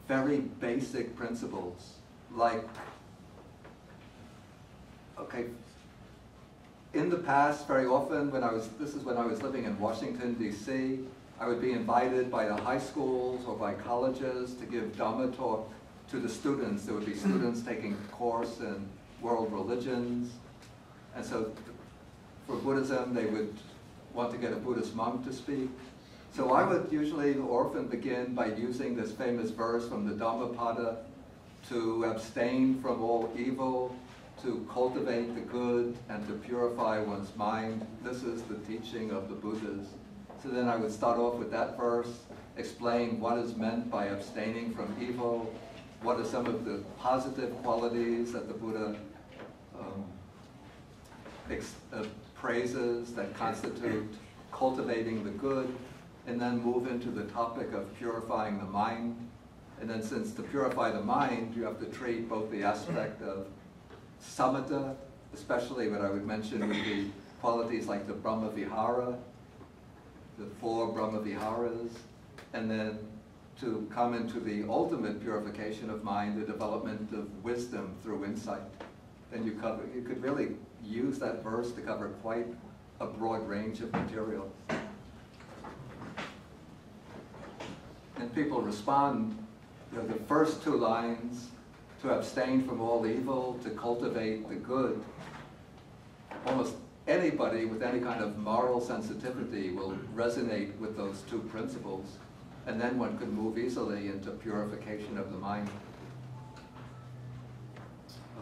very basic principles. Like, okay, in the past, very often, this is when I was living in Washington, D.C., I would be invited by the high schools or by colleges to give Dharma talk to the students. There would be students taking a course in world religions. And so for Buddhism, they would want to get a Buddhist monk to speak. So I would usually often begin by using this famous verse from the Dhammapada to abstain from all evil, to cultivate the good, and to purify one's mind. This is the teaching of the Buddhas. So then I would start off with that verse, explain what is meant by abstaining from evil, what are some of the positive qualities that the Buddha praises that constitute cultivating the good, and then move into the topic of purifying the mind. And then since to purify the mind, you have to treat both the aspect of samatha, especially what I would mention would be qualities like the Brahma Vihara, the 4 Brahma Viharas, and then to come into the ultimate purification of mind, the development of wisdom through insight. Then you could really use that verse to cover quite a broad range of material. And people respond, the first 2 lines, to abstain from all evil, to cultivate the good. Almost anybody with any kind of moral sensitivity will resonate with those 2 principles. And then one could move easily into purification of the mind.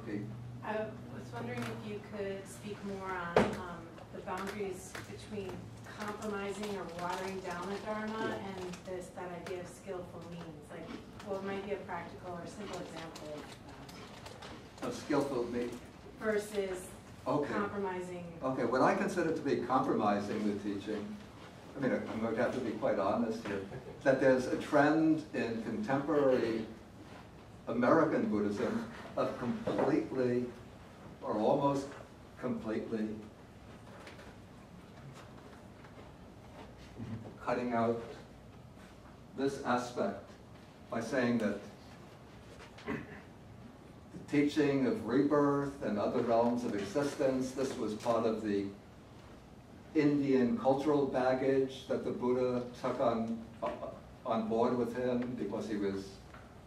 Okay. I was wondering if you could speak more on the boundaries between compromising or watering down the Dharma and that idea of skillful means. Like, what might be a practical or simple example of that? A skillful means? Versus compromising. Okay, what I consider to be compromising the teaching, I mean, I'm going to have to be quite honest here, that there's a trend in contemporary American Buddhism of completely, or almost completely, cutting out this aspect by saying that the teaching of rebirth and other realms of existence, this was part of the Indian cultural baggage that the Buddha took on board with him because he was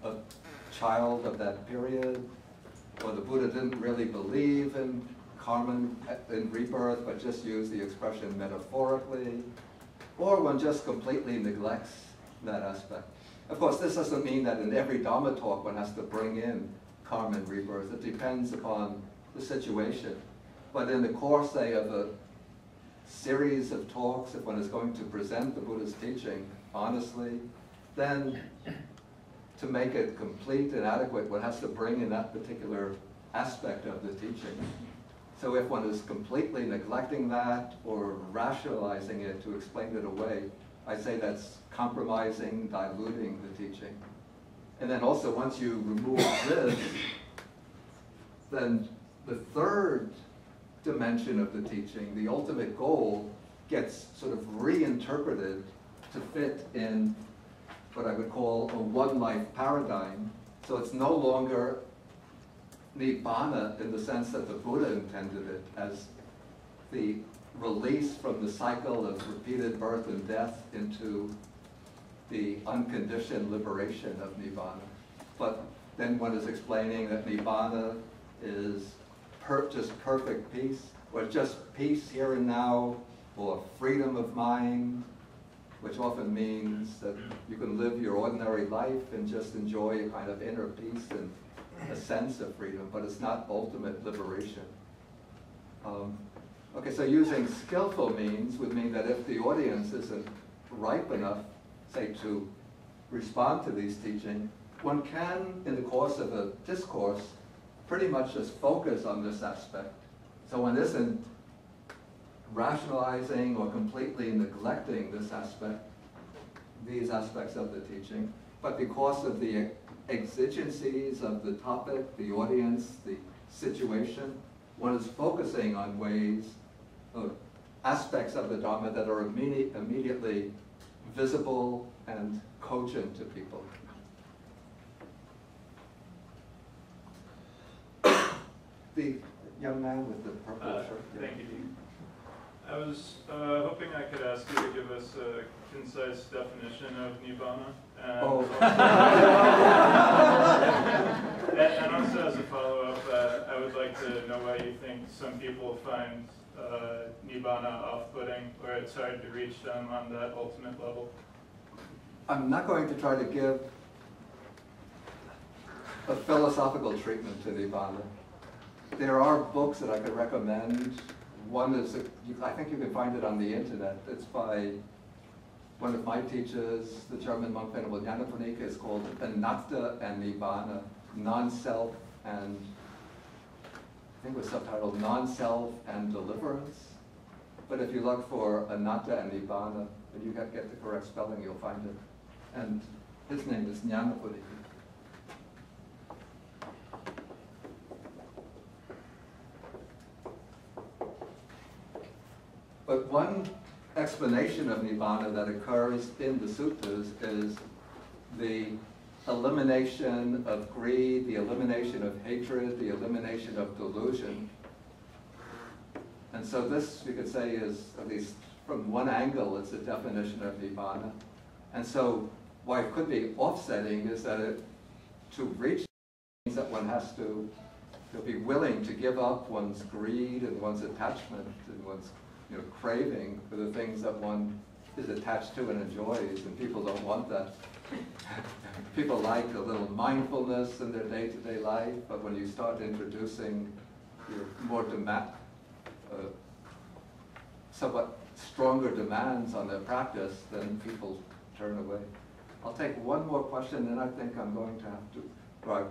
a child of that period, or the Buddha didn't really believe in karma and rebirth, but just used the expression metaphorically, or one just completely neglects that aspect. Of course, this doesn't mean that in every Dharma talk one has to bring in karma and rebirth. It depends upon the situation. But in the course, say, of a series of talks, if one is going to present the Buddha's teaching honestly, then to make it complete and adequate, one has to bring in that particular aspect of the teaching. So if one is completely neglecting that or rationalizing it to explain it away, I say that's compromising, diluting the teaching. And then also once you remove this, then the third dimension of the teaching, the ultimate goal, gets sort of reinterpreted to fit in what I would call a one-life paradigm. So it's no longer Nibbana in the sense that the Buddha intended it as the release from the cycle of repeated birth and death into the unconditioned liberation of Nibbana. But then one is explaining that Nibbana is just perfect peace, or just peace here and now, or freedom of mind, which often means that you can live your ordinary life and just enjoy a kind of inner peace and a sense of freedom, but it's not ultimate liberation. Okay, so using skillful means would mean that if the audience isn't ripe enough, say, to respond to these teachings, one can, in the course of a discourse, pretty much just focus on this aspect. So one isn't rationalizing or completely neglecting this aspect, these aspects of the teaching, but because of the exigencies of the topic, the audience, the situation, one is focusing on ways, aspects of the Dharma that are immediately visible and cogent to people. The young man with the purple shirt. Thank you, Dean. I was hoping I could ask you to give us a concise definition of Nibbana. And also as a follow-up, I would like to know why you think some people find Nibbana off-putting, or it's hard to reach them on that ultimate level. I'm not going to try to give a philosophical treatment to Nibbana. There are books that I could recommend. One is, I think you can find it on the internet. It's by one of my teachers, the German monk Venerable Nyanaponika. It's called Anatta and Nibbana, Non-Self and, I think it was subtitled Non-Self and Deliverance. But if you look for Anatta and Nibbana, and you get the correct spelling, you'll find it. And his name is Nyanaponika. But one explanation of Nibbana that occurs in the suttas is the elimination of greed, the elimination of hatred, the elimination of delusion. And so this, you could say, is, at least from one angle, it's a definition of Nibbana. And so why it could be offsetting is that to reach means that one has to be willing to give up one's greed and one's attachment and one's craving for the things that one is attached to and enjoys, and people don't want that. People like a little mindfulness in their day-to-day life, but when you start introducing your more somewhat stronger demands on their practice, then people turn away. I'll take one more question, and I think I'm going to have to,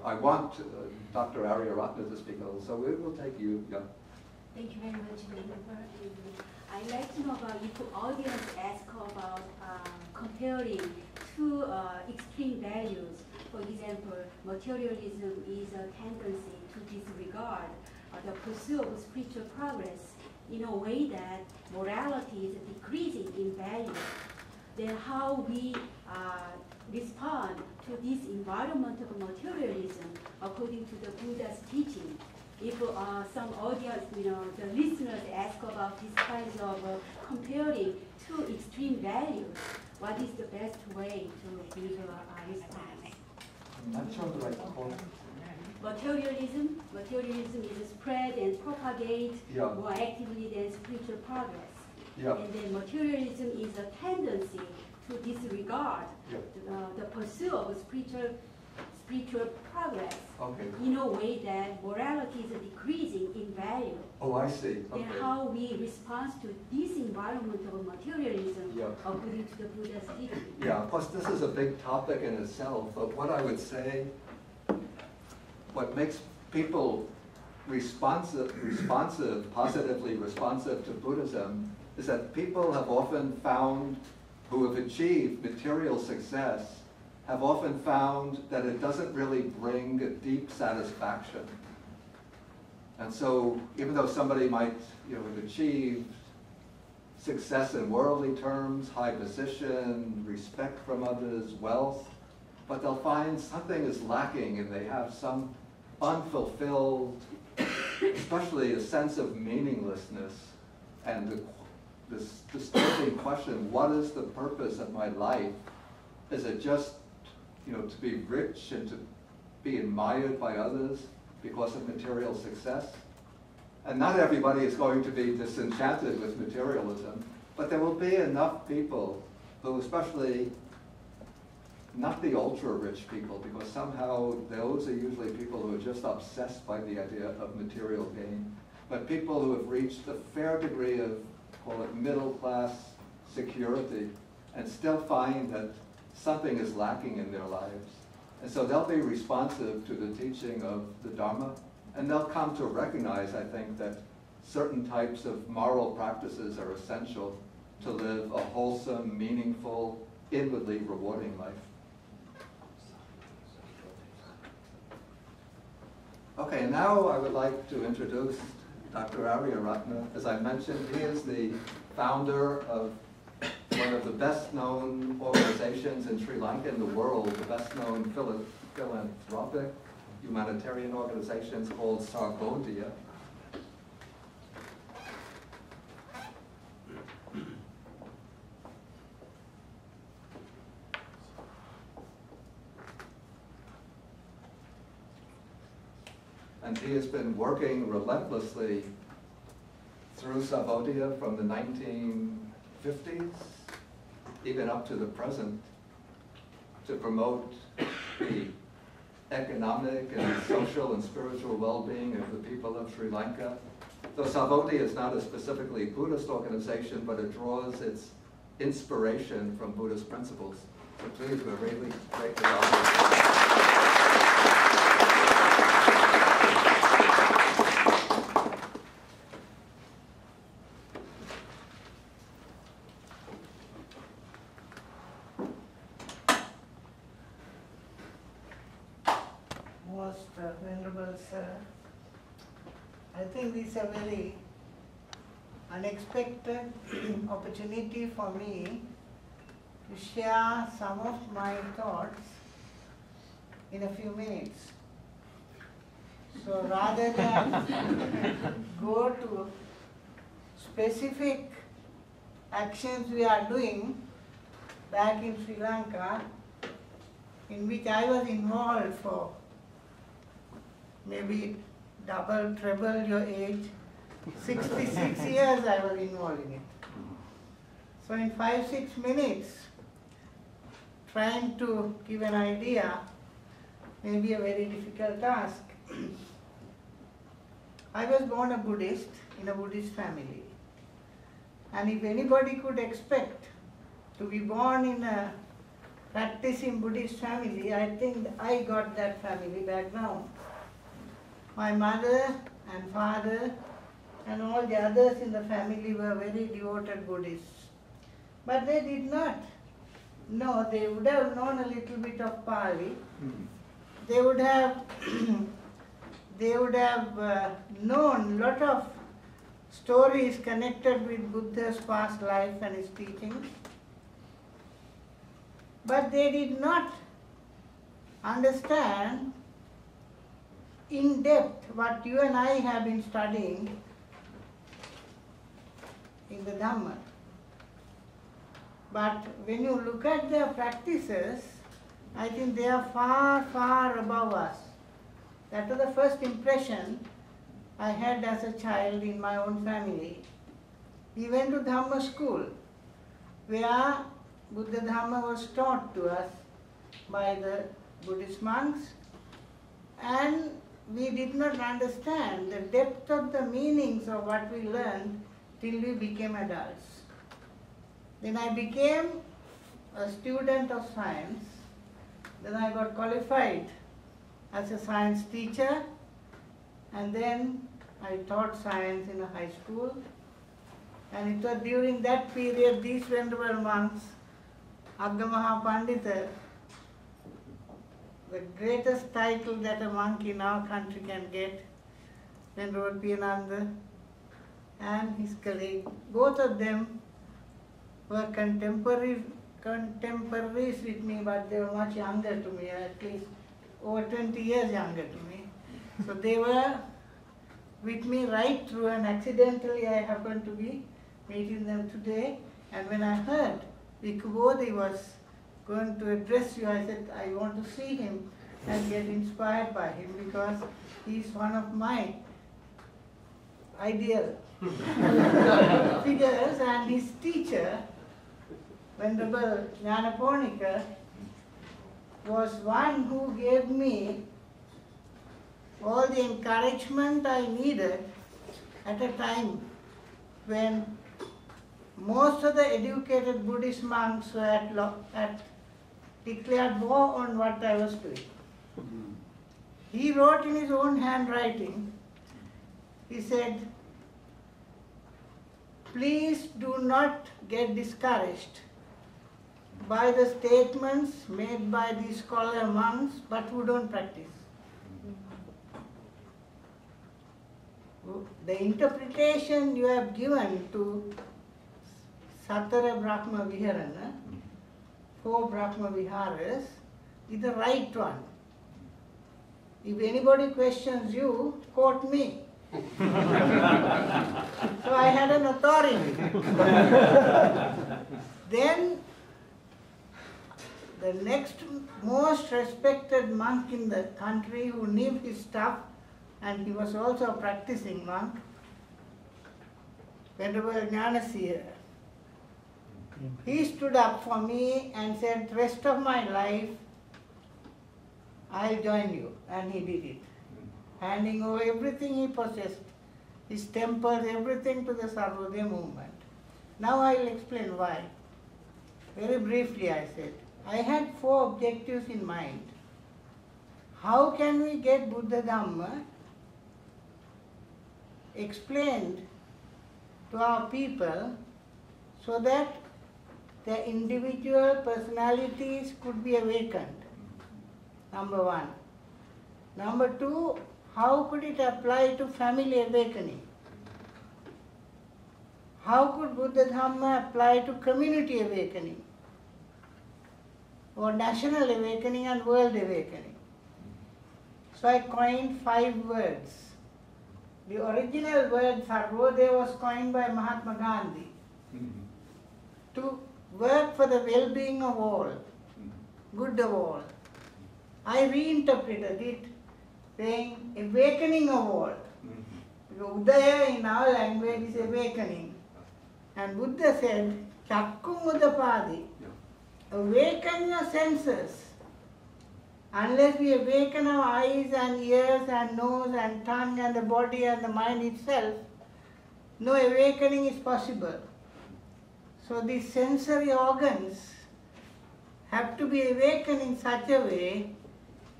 I want Dr. Arya Ratna to speak also, so we will take you. Yeah. Thank you very much, I'd like to know about if the audience ask about comparing two extreme values. For example, materialism is a tendency to disregard the pursuit of spiritual progress in a way that morality is decreasing in value. Then how we respond to this environment of materialism according to the Buddha's teaching. If some audience, the listeners ask about this kind of comparing two extreme values, what is the best way to give a response? I'm not sure the right quote. Materialism is spread and propagate more actively than spiritual progress. And then materialism is a tendency to disregard the pursuit of spiritual progress in a way that morality is decreasing in value. Oh, I see. Then how we respond to this environment of materialism according to the Buddha's teaching. Yeah, of course this is a big topic in itself, but what I would say, what makes people positively responsive to Buddhism is that people have often found, who have achieved material success, have often found that it doesn't really bring a deep satisfaction. And so even though somebody might have achieved success in worldly terms, high position, respect from others, wealth, but they'll find something is lacking and they have some unfulfilled, especially a sense of meaninglessness and this disturbing question, what is the purpose of my life? Is it just, to be rich and to be admired by others because of material success? And not everybody is going to be disenchanted with materialism, but there will be enough people who, especially not the ultra-rich people, because somehow those are usually people who are just obsessed by the idea of material gain, but people who have reached a fair degree of, call it middle-class security, and still find that something is lacking in their lives. And so they'll be responsive to the teaching of the Dharma, and they'll come to recognize, I think, that certain types of moral practices are essential to live a wholesome, meaningful, inwardly rewarding life. Okay, now I would like to introduce Dr. Arya Ratna. As I mentioned, he is the founder of one of the best-known organizations in Sri Lanka in the world, the best-known philanthropic humanitarian organization called Sarvodaya. And he has been working relentlessly through Sarvodaya from the 1950s, even up to the present, to promote the economic and social and spiritual well-being of the people of Sri Lanka. Though Sarvodaya is not a specifically Buddhist organization, but it draws its inspiration from Buddhist principles. So please, we're really greatly honored. Venerable Sir, I think this is a very unexpected opportunity for me to share some of my thoughts in a few minutes. So rather than go to specific actions we are doing back in Sri Lanka, in which I was involved for maybe double, treble your age. 66 years I was involved in it. So in 5-6 minutes, trying to give an idea may be a very difficult task. I was born a Buddhist in a Buddhist family. And if anybody could expect to be born in a practicing Buddhist family, I think I got that family background. My mother and father and all the others in the family were very devoted Buddhists. But they did not know, they would have known a little bit of Pali. They would have known a lot of stories connected with Buddha's past life and his teachings. But they did not understand in depth what you and I have been studying in the Dharma. But when you look at their practices, I think they are far, far above us. That was the first impression I had as a child in my own family. We went to Dharma school, where Buddha Dharma was taught to us by the Buddhist monks, and we did not understand the depth of the meanings of what we learned till we became adults. Then I became a student of science. Then I got qualified as a science teacher, and then I taught science in a high school. And it was during that period these venerable monks, Aggamaha Pandita, the greatest title that a monk in our country can get, Venerable Piyananda and his colleague, both of them were contemporaries with me, but they were much younger to me, at least over 20 years younger to me. So they were with me right through, and accidentally I happened to be meeting them today. And when I heard Bhikkhu Bodhi was going to address you, I said, I want to see him and get inspired by him because he's one of my ideal figures, and his teacher, Venerable Jnanaponika, was one who gave me all the encouragement I needed at a time when most of the educated Buddhist monks were at declared war on what I was doing. He wrote in his own handwriting, he said, please do not get discouraged by the statements made by these scholar monks but who don't practice. The interpretation you have given to Satara Brahma Viharana, 4 Brahma Viharas, is the right one. If anybody questions you, quote me. So I had an authority. Then the next most respected monk in the country who knew his stuff, and he was also a practicing monk, Venerable Jnanasira, he stood up for me and said, rest of my life, I'll join you. And he did it. Handing over everything he possessed, his temples, everything to the Sarvodaya movement. Now I'll explain why. Very briefly I said, I had 4 objectives in mind. How can we get Buddha Dhamma explained to our people so that their individual personalities could be awakened? Number 1. Number 2, how could it apply to family awakening? How could Buddha Dhamma apply to community awakening? Or national awakening and world awakening? So I coined 5 words. The original word Sarvodaya was coined by Mahatma Gandhi to work for the well-being of all, good of all. I reinterpreted it saying awakening of all. Because Udaya in our language is awakening. And Buddha said, Chakku Mudapadi, awaken your senses. Unless we awaken our eyes and ears and nose and tongue and the body and the mind itself, no awakening is possible. So these sensory organs have to be awakened in such a way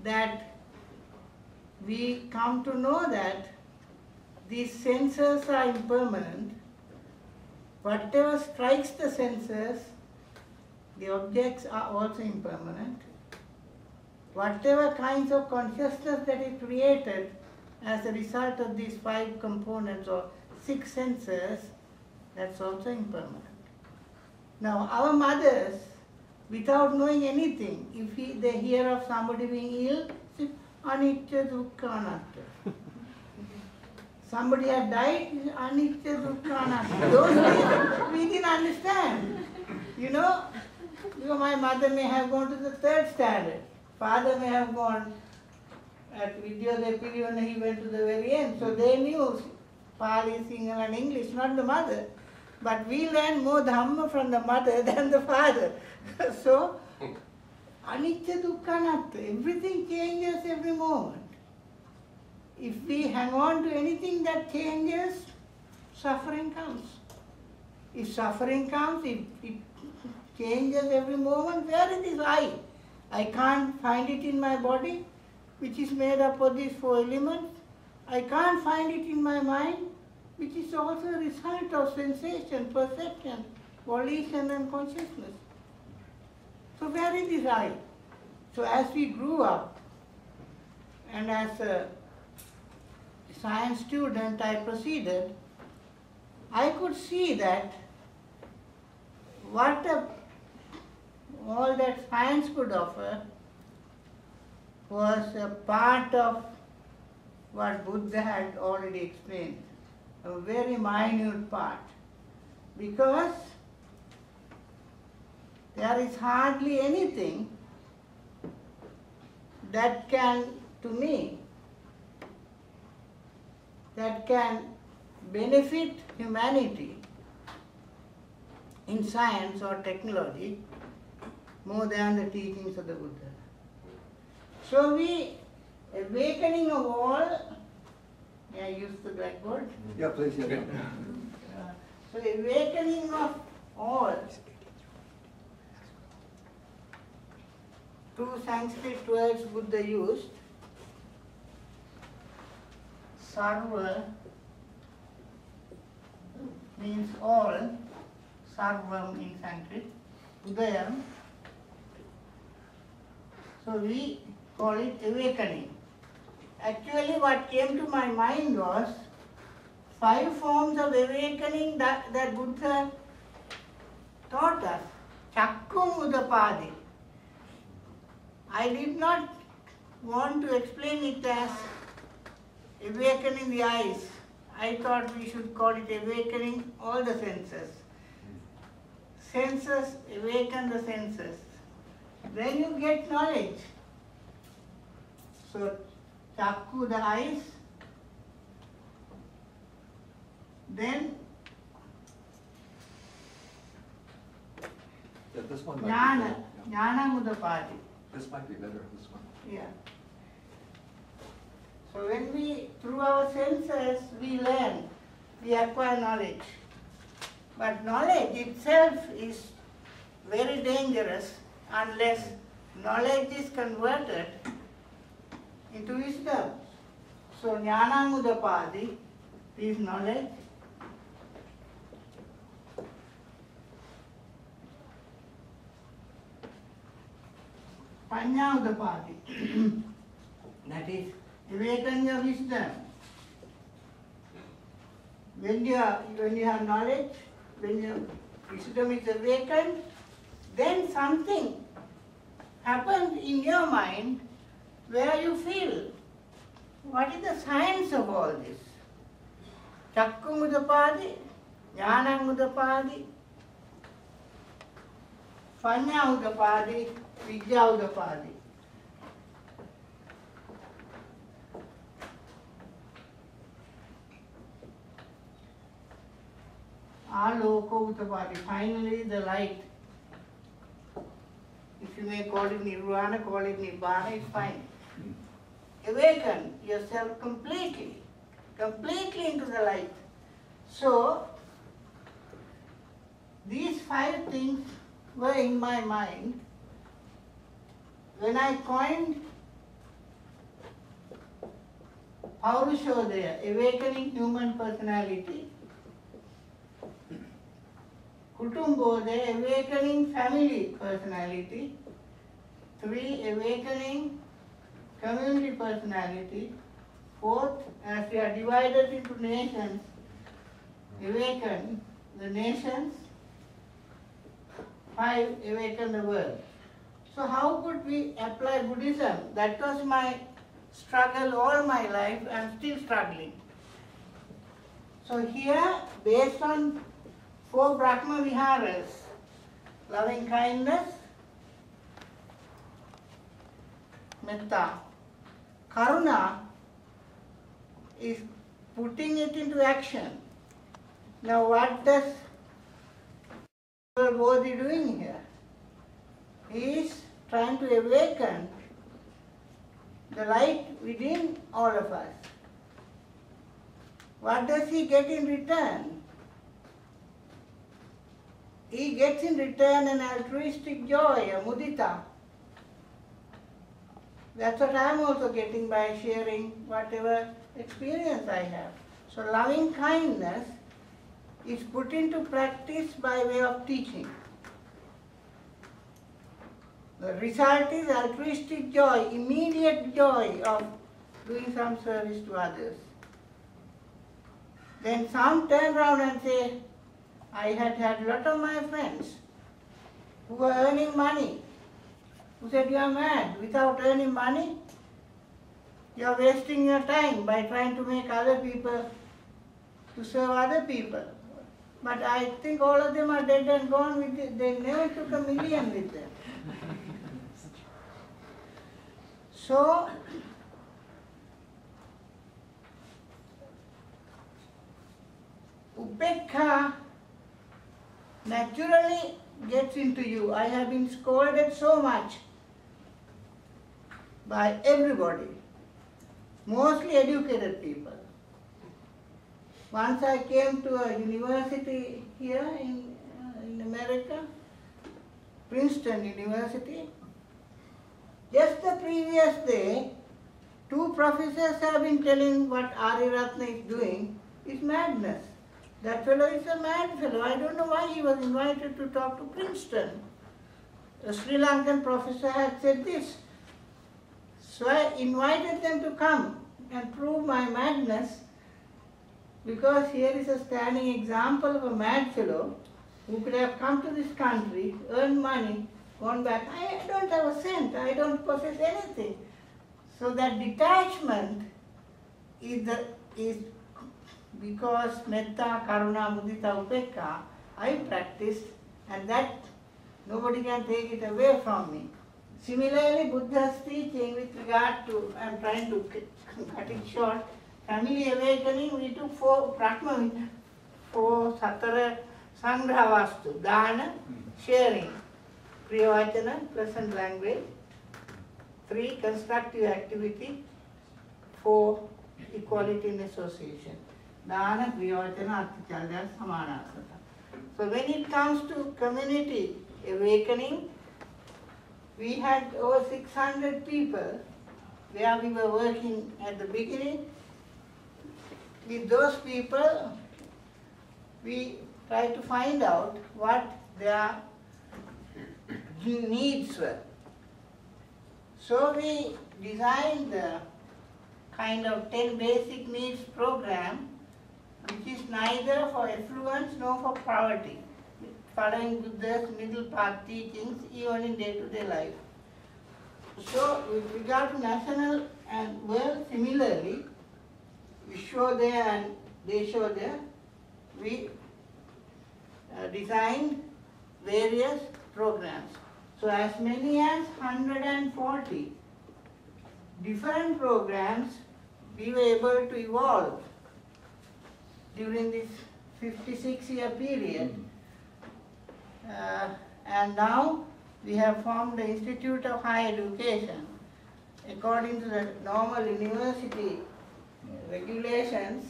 that we come to know that these senses are impermanent. Whatever strikes the senses, the objects are also impermanent. Whatever kinds of consciousness that is created as a result of these 5 components or 6 senses, that's also impermanent. Now, our mothers, without knowing anything, if they hear of somebody being ill, say, Anicca Dukkha Anatta. Somebody had died, Anicca Dukkha Anatta. Those days we didn't understand. You know, my mother may have gone to the 3rd standard. Father may have gone at Vidyodaya Piriyana, he went to the very end. So they knew Pali, Sinhala and English, not the mother. But we learn more Dhamma from the mother than the father. So, Anicca Dukkha Anatta, everything changes every moment. If we hang on to anything that changes, suffering comes. If suffering comes, if it changes every moment, where is this I? I can't find it in my body, which is made up of these 4 elements. I can't find it in my mind, which is also a result of sensation, perception, volition and consciousness. So where is this I? So as we grew up, and as a science student I proceeded, I could see that all that science could offer was a part of what Buddha had already explained, a very minute part. because there is hardly anything that can, to me, that can benefit humanity in science or technology more than the teachings of the Buddha. So awakening of all, may I use the blackboard? Yeah, please. Yeah. So awakening of all, two Sanskrit words Buddha used, sarva means all, sarvam in Sanskrit, udayam. So we call it awakening. Actually what came to my mind was 5 forms of awakening that Buddha taught us. Chakkum udapadi. I did not want to explain it as awakening the eyes. I thought we should call it awakening all the senses. Senses, awaken the senses. Then you get knowledge. So, chakku, the eyes. Then, Yeah, this one might jnana, be better. Yeah. jnana mudapadi. This might be better, this one. Yeah. So when we, through our senses, we learn, we acquire knowledge. But knowledge itself is very dangerous unless knowledge is converted into wisdom. So jnana mudapadi is knowledge. Panya udapadi, that is awaken your wisdom. When you have knowledge, when your wisdom is awakened, then something happens in your mind where you feel, what is the science of all this? Chakkum udapadi, jnanam udapadi, panya udapadi, vidya udapadi. Aloko udapadi, finally the light. If you may call it nirvana, call it nibbana, it's fine. Awaken yourself completely into the light. So, these 5 things were in my mind when I coined Paurushodaya, awakening human personality, Kutumbodaya, awakening family personality, 3, awakening community personality, 4th, as we are divided into nations, awaken the nations, 5, awaken the world. So how could we apply Buddhism? That was my struggle all my life. I am still struggling. So here, based on 4 Brahma Viharas, loving kindness, metta, karuna is putting it into action. Now what does Bhikkhu Bodhi doing here? He is trying to awaken the light within all of us. What does he get in return? He gets in return an altruistic joy, a mudita. That's what I am also getting by sharing whatever experience I have. So loving kindness is put into practice by way of teaching. The result is altruistic joy, immediate joy of doing some service to others. Then some turn around and say, I had a lot of my friends who were earning money, who said, you are mad. Without earning money, you are wasting your time by trying to make other people, to serve other people. But I think all of them are dead and gone with it. They never took $1 million with them. So, Upekha naturally gets into you. I have been scolded so much by everybody, mostly educated people. Once I came to a university here in America, Princeton University. Just the previous day, 2 professors have been telling what Arya Ratna is doing is madness. That fellow is a mad fellow. I don't know why he was invited to talk to Princeton. A Sri Lankan professor had said this. So I invited them to come and prove my madness, because here is a standing example of a mad fellow who could have come to this country, earned money, gone back. I don't have a cent, I don't possess anything. So that detachment is because metta, karuna, mudita, upekka, I practiced, and that nobody can take it away from me. Similarly, Buddha's teaching with regard to, I am trying to cut it short, family awakening, we took 4 Pratma, 4 Satara Sangrahavastu, Dana, sharing, Priyavachana, pleasant language, 3 constructive activity, 4 equality in association. Dana, Priyavachana, Arthachalya, Samanasata. So when it comes to community awakening, we had over 600 people where we were working at the beginning. With those people, we tried to find out what their needs were. So we designed the kind of 10 basic needs program, which is neither for affluence nor for poverty, following Buddha's middle path teachings even in day-to-day life. So with regard to national and world, similarly, we show there and they show there, we designed various programs. So as many as 140 different programs we were able to evolve during this 56-year period. And now we have formed the Institute of Higher Education. According to the normal university regulations,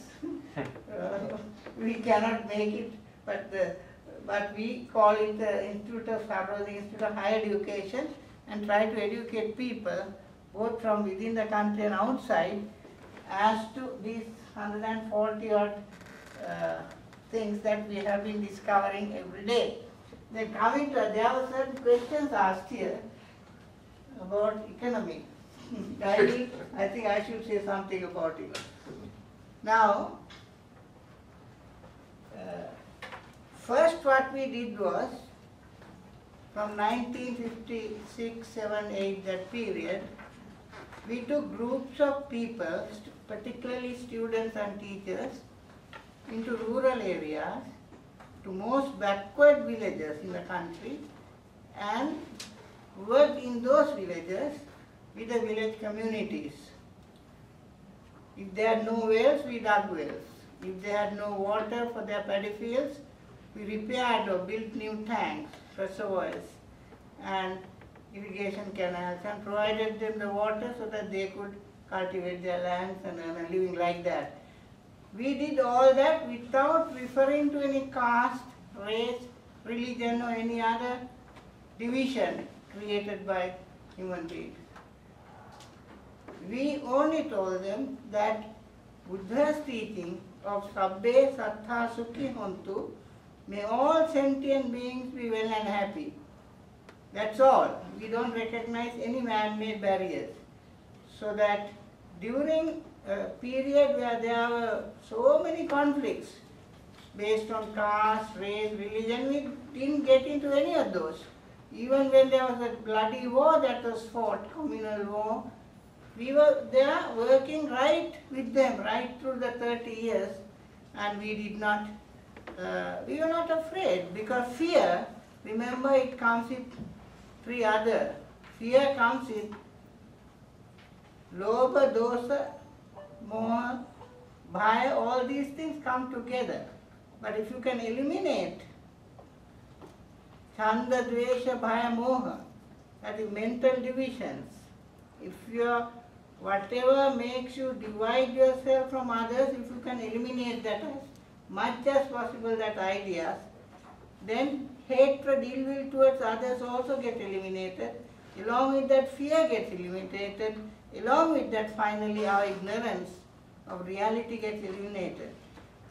we cannot make it, but we call it the Institute of Higher Education, and try to educate people both from within the country and outside as to these 140 odd things that we have been discovering every day. Then coming to, there were certain questions asked here about economy. I think I should say something about it. Now, first what we did was, from 1956, 7, 8, that period, we took groups of people, particularly students and teachers, into rural areas, to most backward villages in the country, and worked in those villages with the village communities. If they had no wells, we dug wells. If they had no water for their paddy fields, we repaired or built new tanks, reservoirs, and irrigation canals, and provided them the water so that they could cultivate their lands and earn a living like that. We did all that without referring to any caste, race, religion, or any other division created by human beings. We only told them that Buddha's teaching of Sabbe Sattha Sukhi Hontu, may all sentient beings be well and happy. That's all. We don't recognize any man-made barriers. So that during a period where there were so many conflicts based on caste, race, religion, we didn't get into any of those. Even when there was a bloody war that was fought, communal war, we were there working right with them, right through the 30 years, and we did not we were not afraid, because fear, remember, it comes with three other. Fear comes with lobha, dosa, moha, bhaya, all these things come together. But if you can eliminate chanda, dvesha, bhaya, moha, that is mental divisions, if you whatever makes you divide yourself from others, if you can eliminate that as much as possible, that ideas, then hatred, ill will towards others also get eliminated. Along with that, fear gets eliminated. Along with that, finally, our ignorance of reality gets eliminated.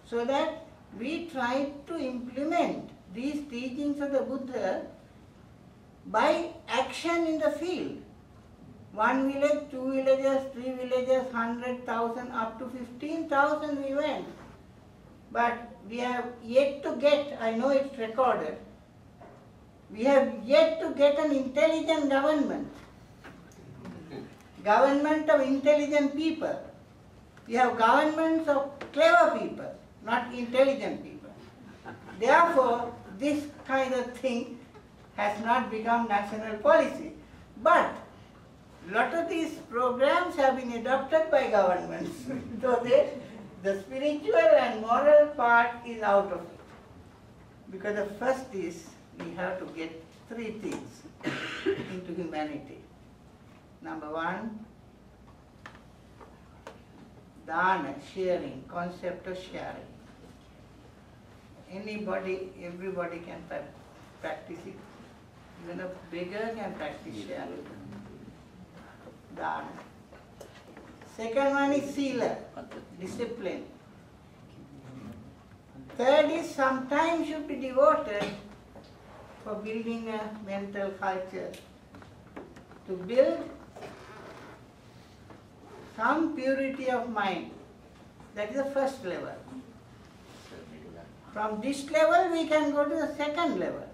So that we try to implement these teachings of the Buddha by action in the field. 1 village, 2 villages, 3 villages, 100,000, up to 15,000 we went. But we have yet to get, I know it's recorded, we have yet to get an intelligent government. Government of intelligent people. We have governments of clever people, not intelligent people. Therefore, this kind of thing has not become national policy. But a lot of these programs have been adopted by governments. So the spiritual and moral part is out of it. Because the first is, we have to get three things into humanity. Number one, dana, sharing, concept of sharing. Anybody, everybody can practice it. Even a beggar can practice sharing. Dana. Second one is sila, discipline. Third is sometimes should be devoted for building a mental culture, to build some purity of mind. That is the first level. From this level we can go to the second level.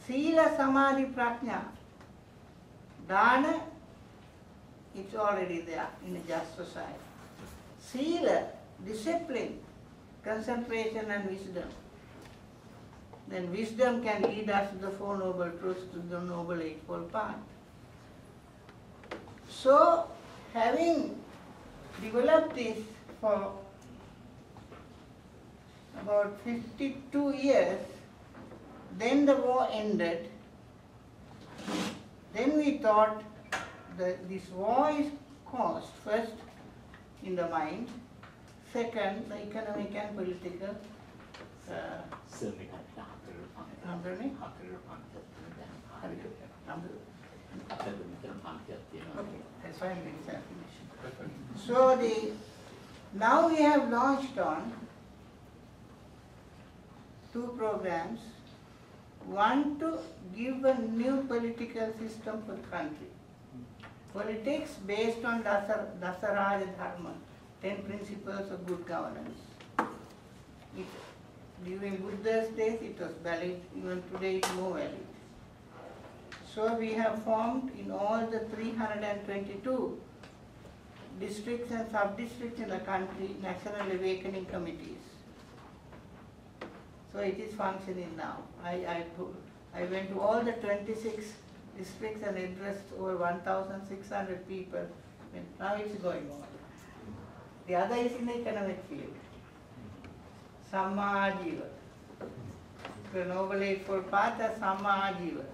Sila, samadhi, prajna. Dana, it's already there in a just society. Sila, discipline, concentration and wisdom. Then wisdom can lead us to the Four Noble Truths, to the Noble Eightfold Path. So, having developed this for about 52 years, then the war ended. Then we thought that this war is caused first in the mind, second the economic and political. So now we have launched on two programs. One, to give a new political system for the country. Politics based on Dasaraja Dharma, 10 principles of good governance. During Buddha's days it was valid, even today it is more valid. So we have formed in all the 322 districts and sub-districts in the country, national awakening committees. So it is functioning now. I went to all the 26 districts and addressed over 1,600 people. Now it's going on. The other is in the economic field. Samma Ajiva. The Noble Eightfold Path is Samma Ajiva.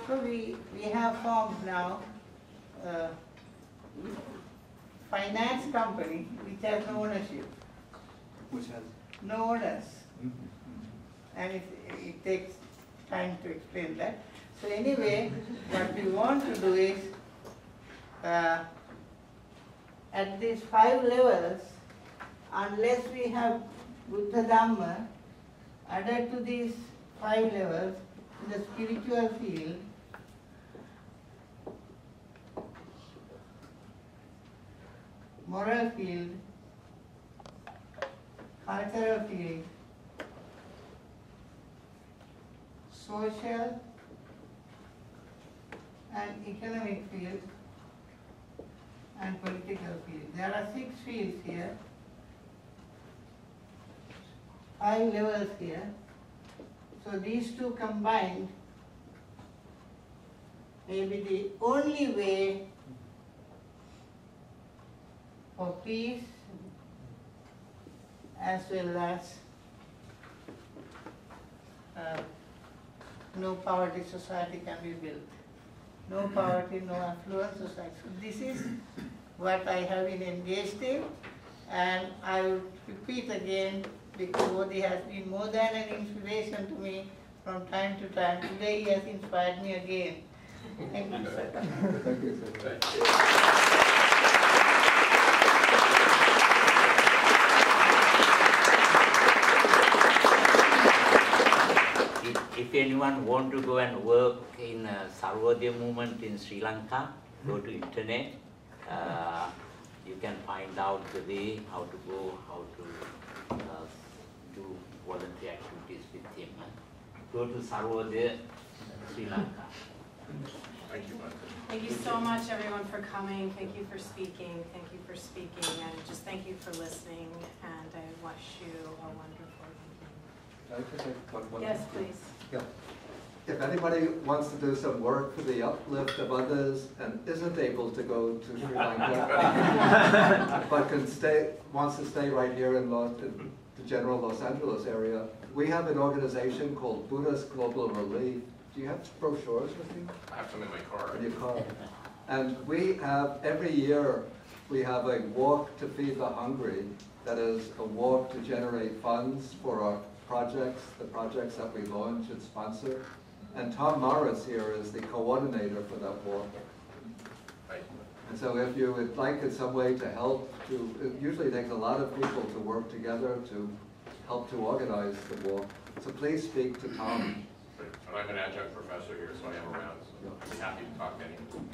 So we have formed now a finance company which has no ownership. Which has? No owners. And it takes time to explain that. So anyway, what we want to do is, at these 5 levels, unless we have Buddha Dhamma added to these 5 levels, in the spiritual field, moral field, cultural field, social and economic field, and political field. There are 6 fields here. 5 levels here. So these two combined may be the only way for peace as well as no poverty society can be built. No poverty, no affluent society. So this is what I have been engaged in, and I will repeat again, Bhikkhu Bodhi has been more than an inspiration to me from time to time. Today he has inspired me again. Thank you, sir. Thank you, sir. If anyone want to go and work in Sarvodaya movement in Sri Lanka, go to internet. You can find out the way how to go, how to do voluntary activities with him. Go to Sarvodaya, Sri Lanka. Thank you, Bhante. Thank you so much, everyone, for coming. Thank you for speaking. Thank you for speaking. And just thank you for listening. And I wish you a wonderful evening. I can take one. Yes, please. Yeah. If anybody wants to do some work for the uplift of others and isn't able to go to Sri Lanka, but wants to stay right here in the general Los Angeles area, we have an organization called Buddhist Global Relief. Do you have brochures with you? I have some in my car. In your car. And we have, every year, we have a walk to feed the hungry. That is a walk to generate funds for our projects, the projects that we launch and sponsor. And Tom Morris here is the coordinator for that walk. Right. And so if you would like in some way to help, it usually takes a lot of people to work together to help to organize the walk. So please speak to Tom. And I'm an adjunct professor here, so I am around. So I'd be happy to talk to anyone.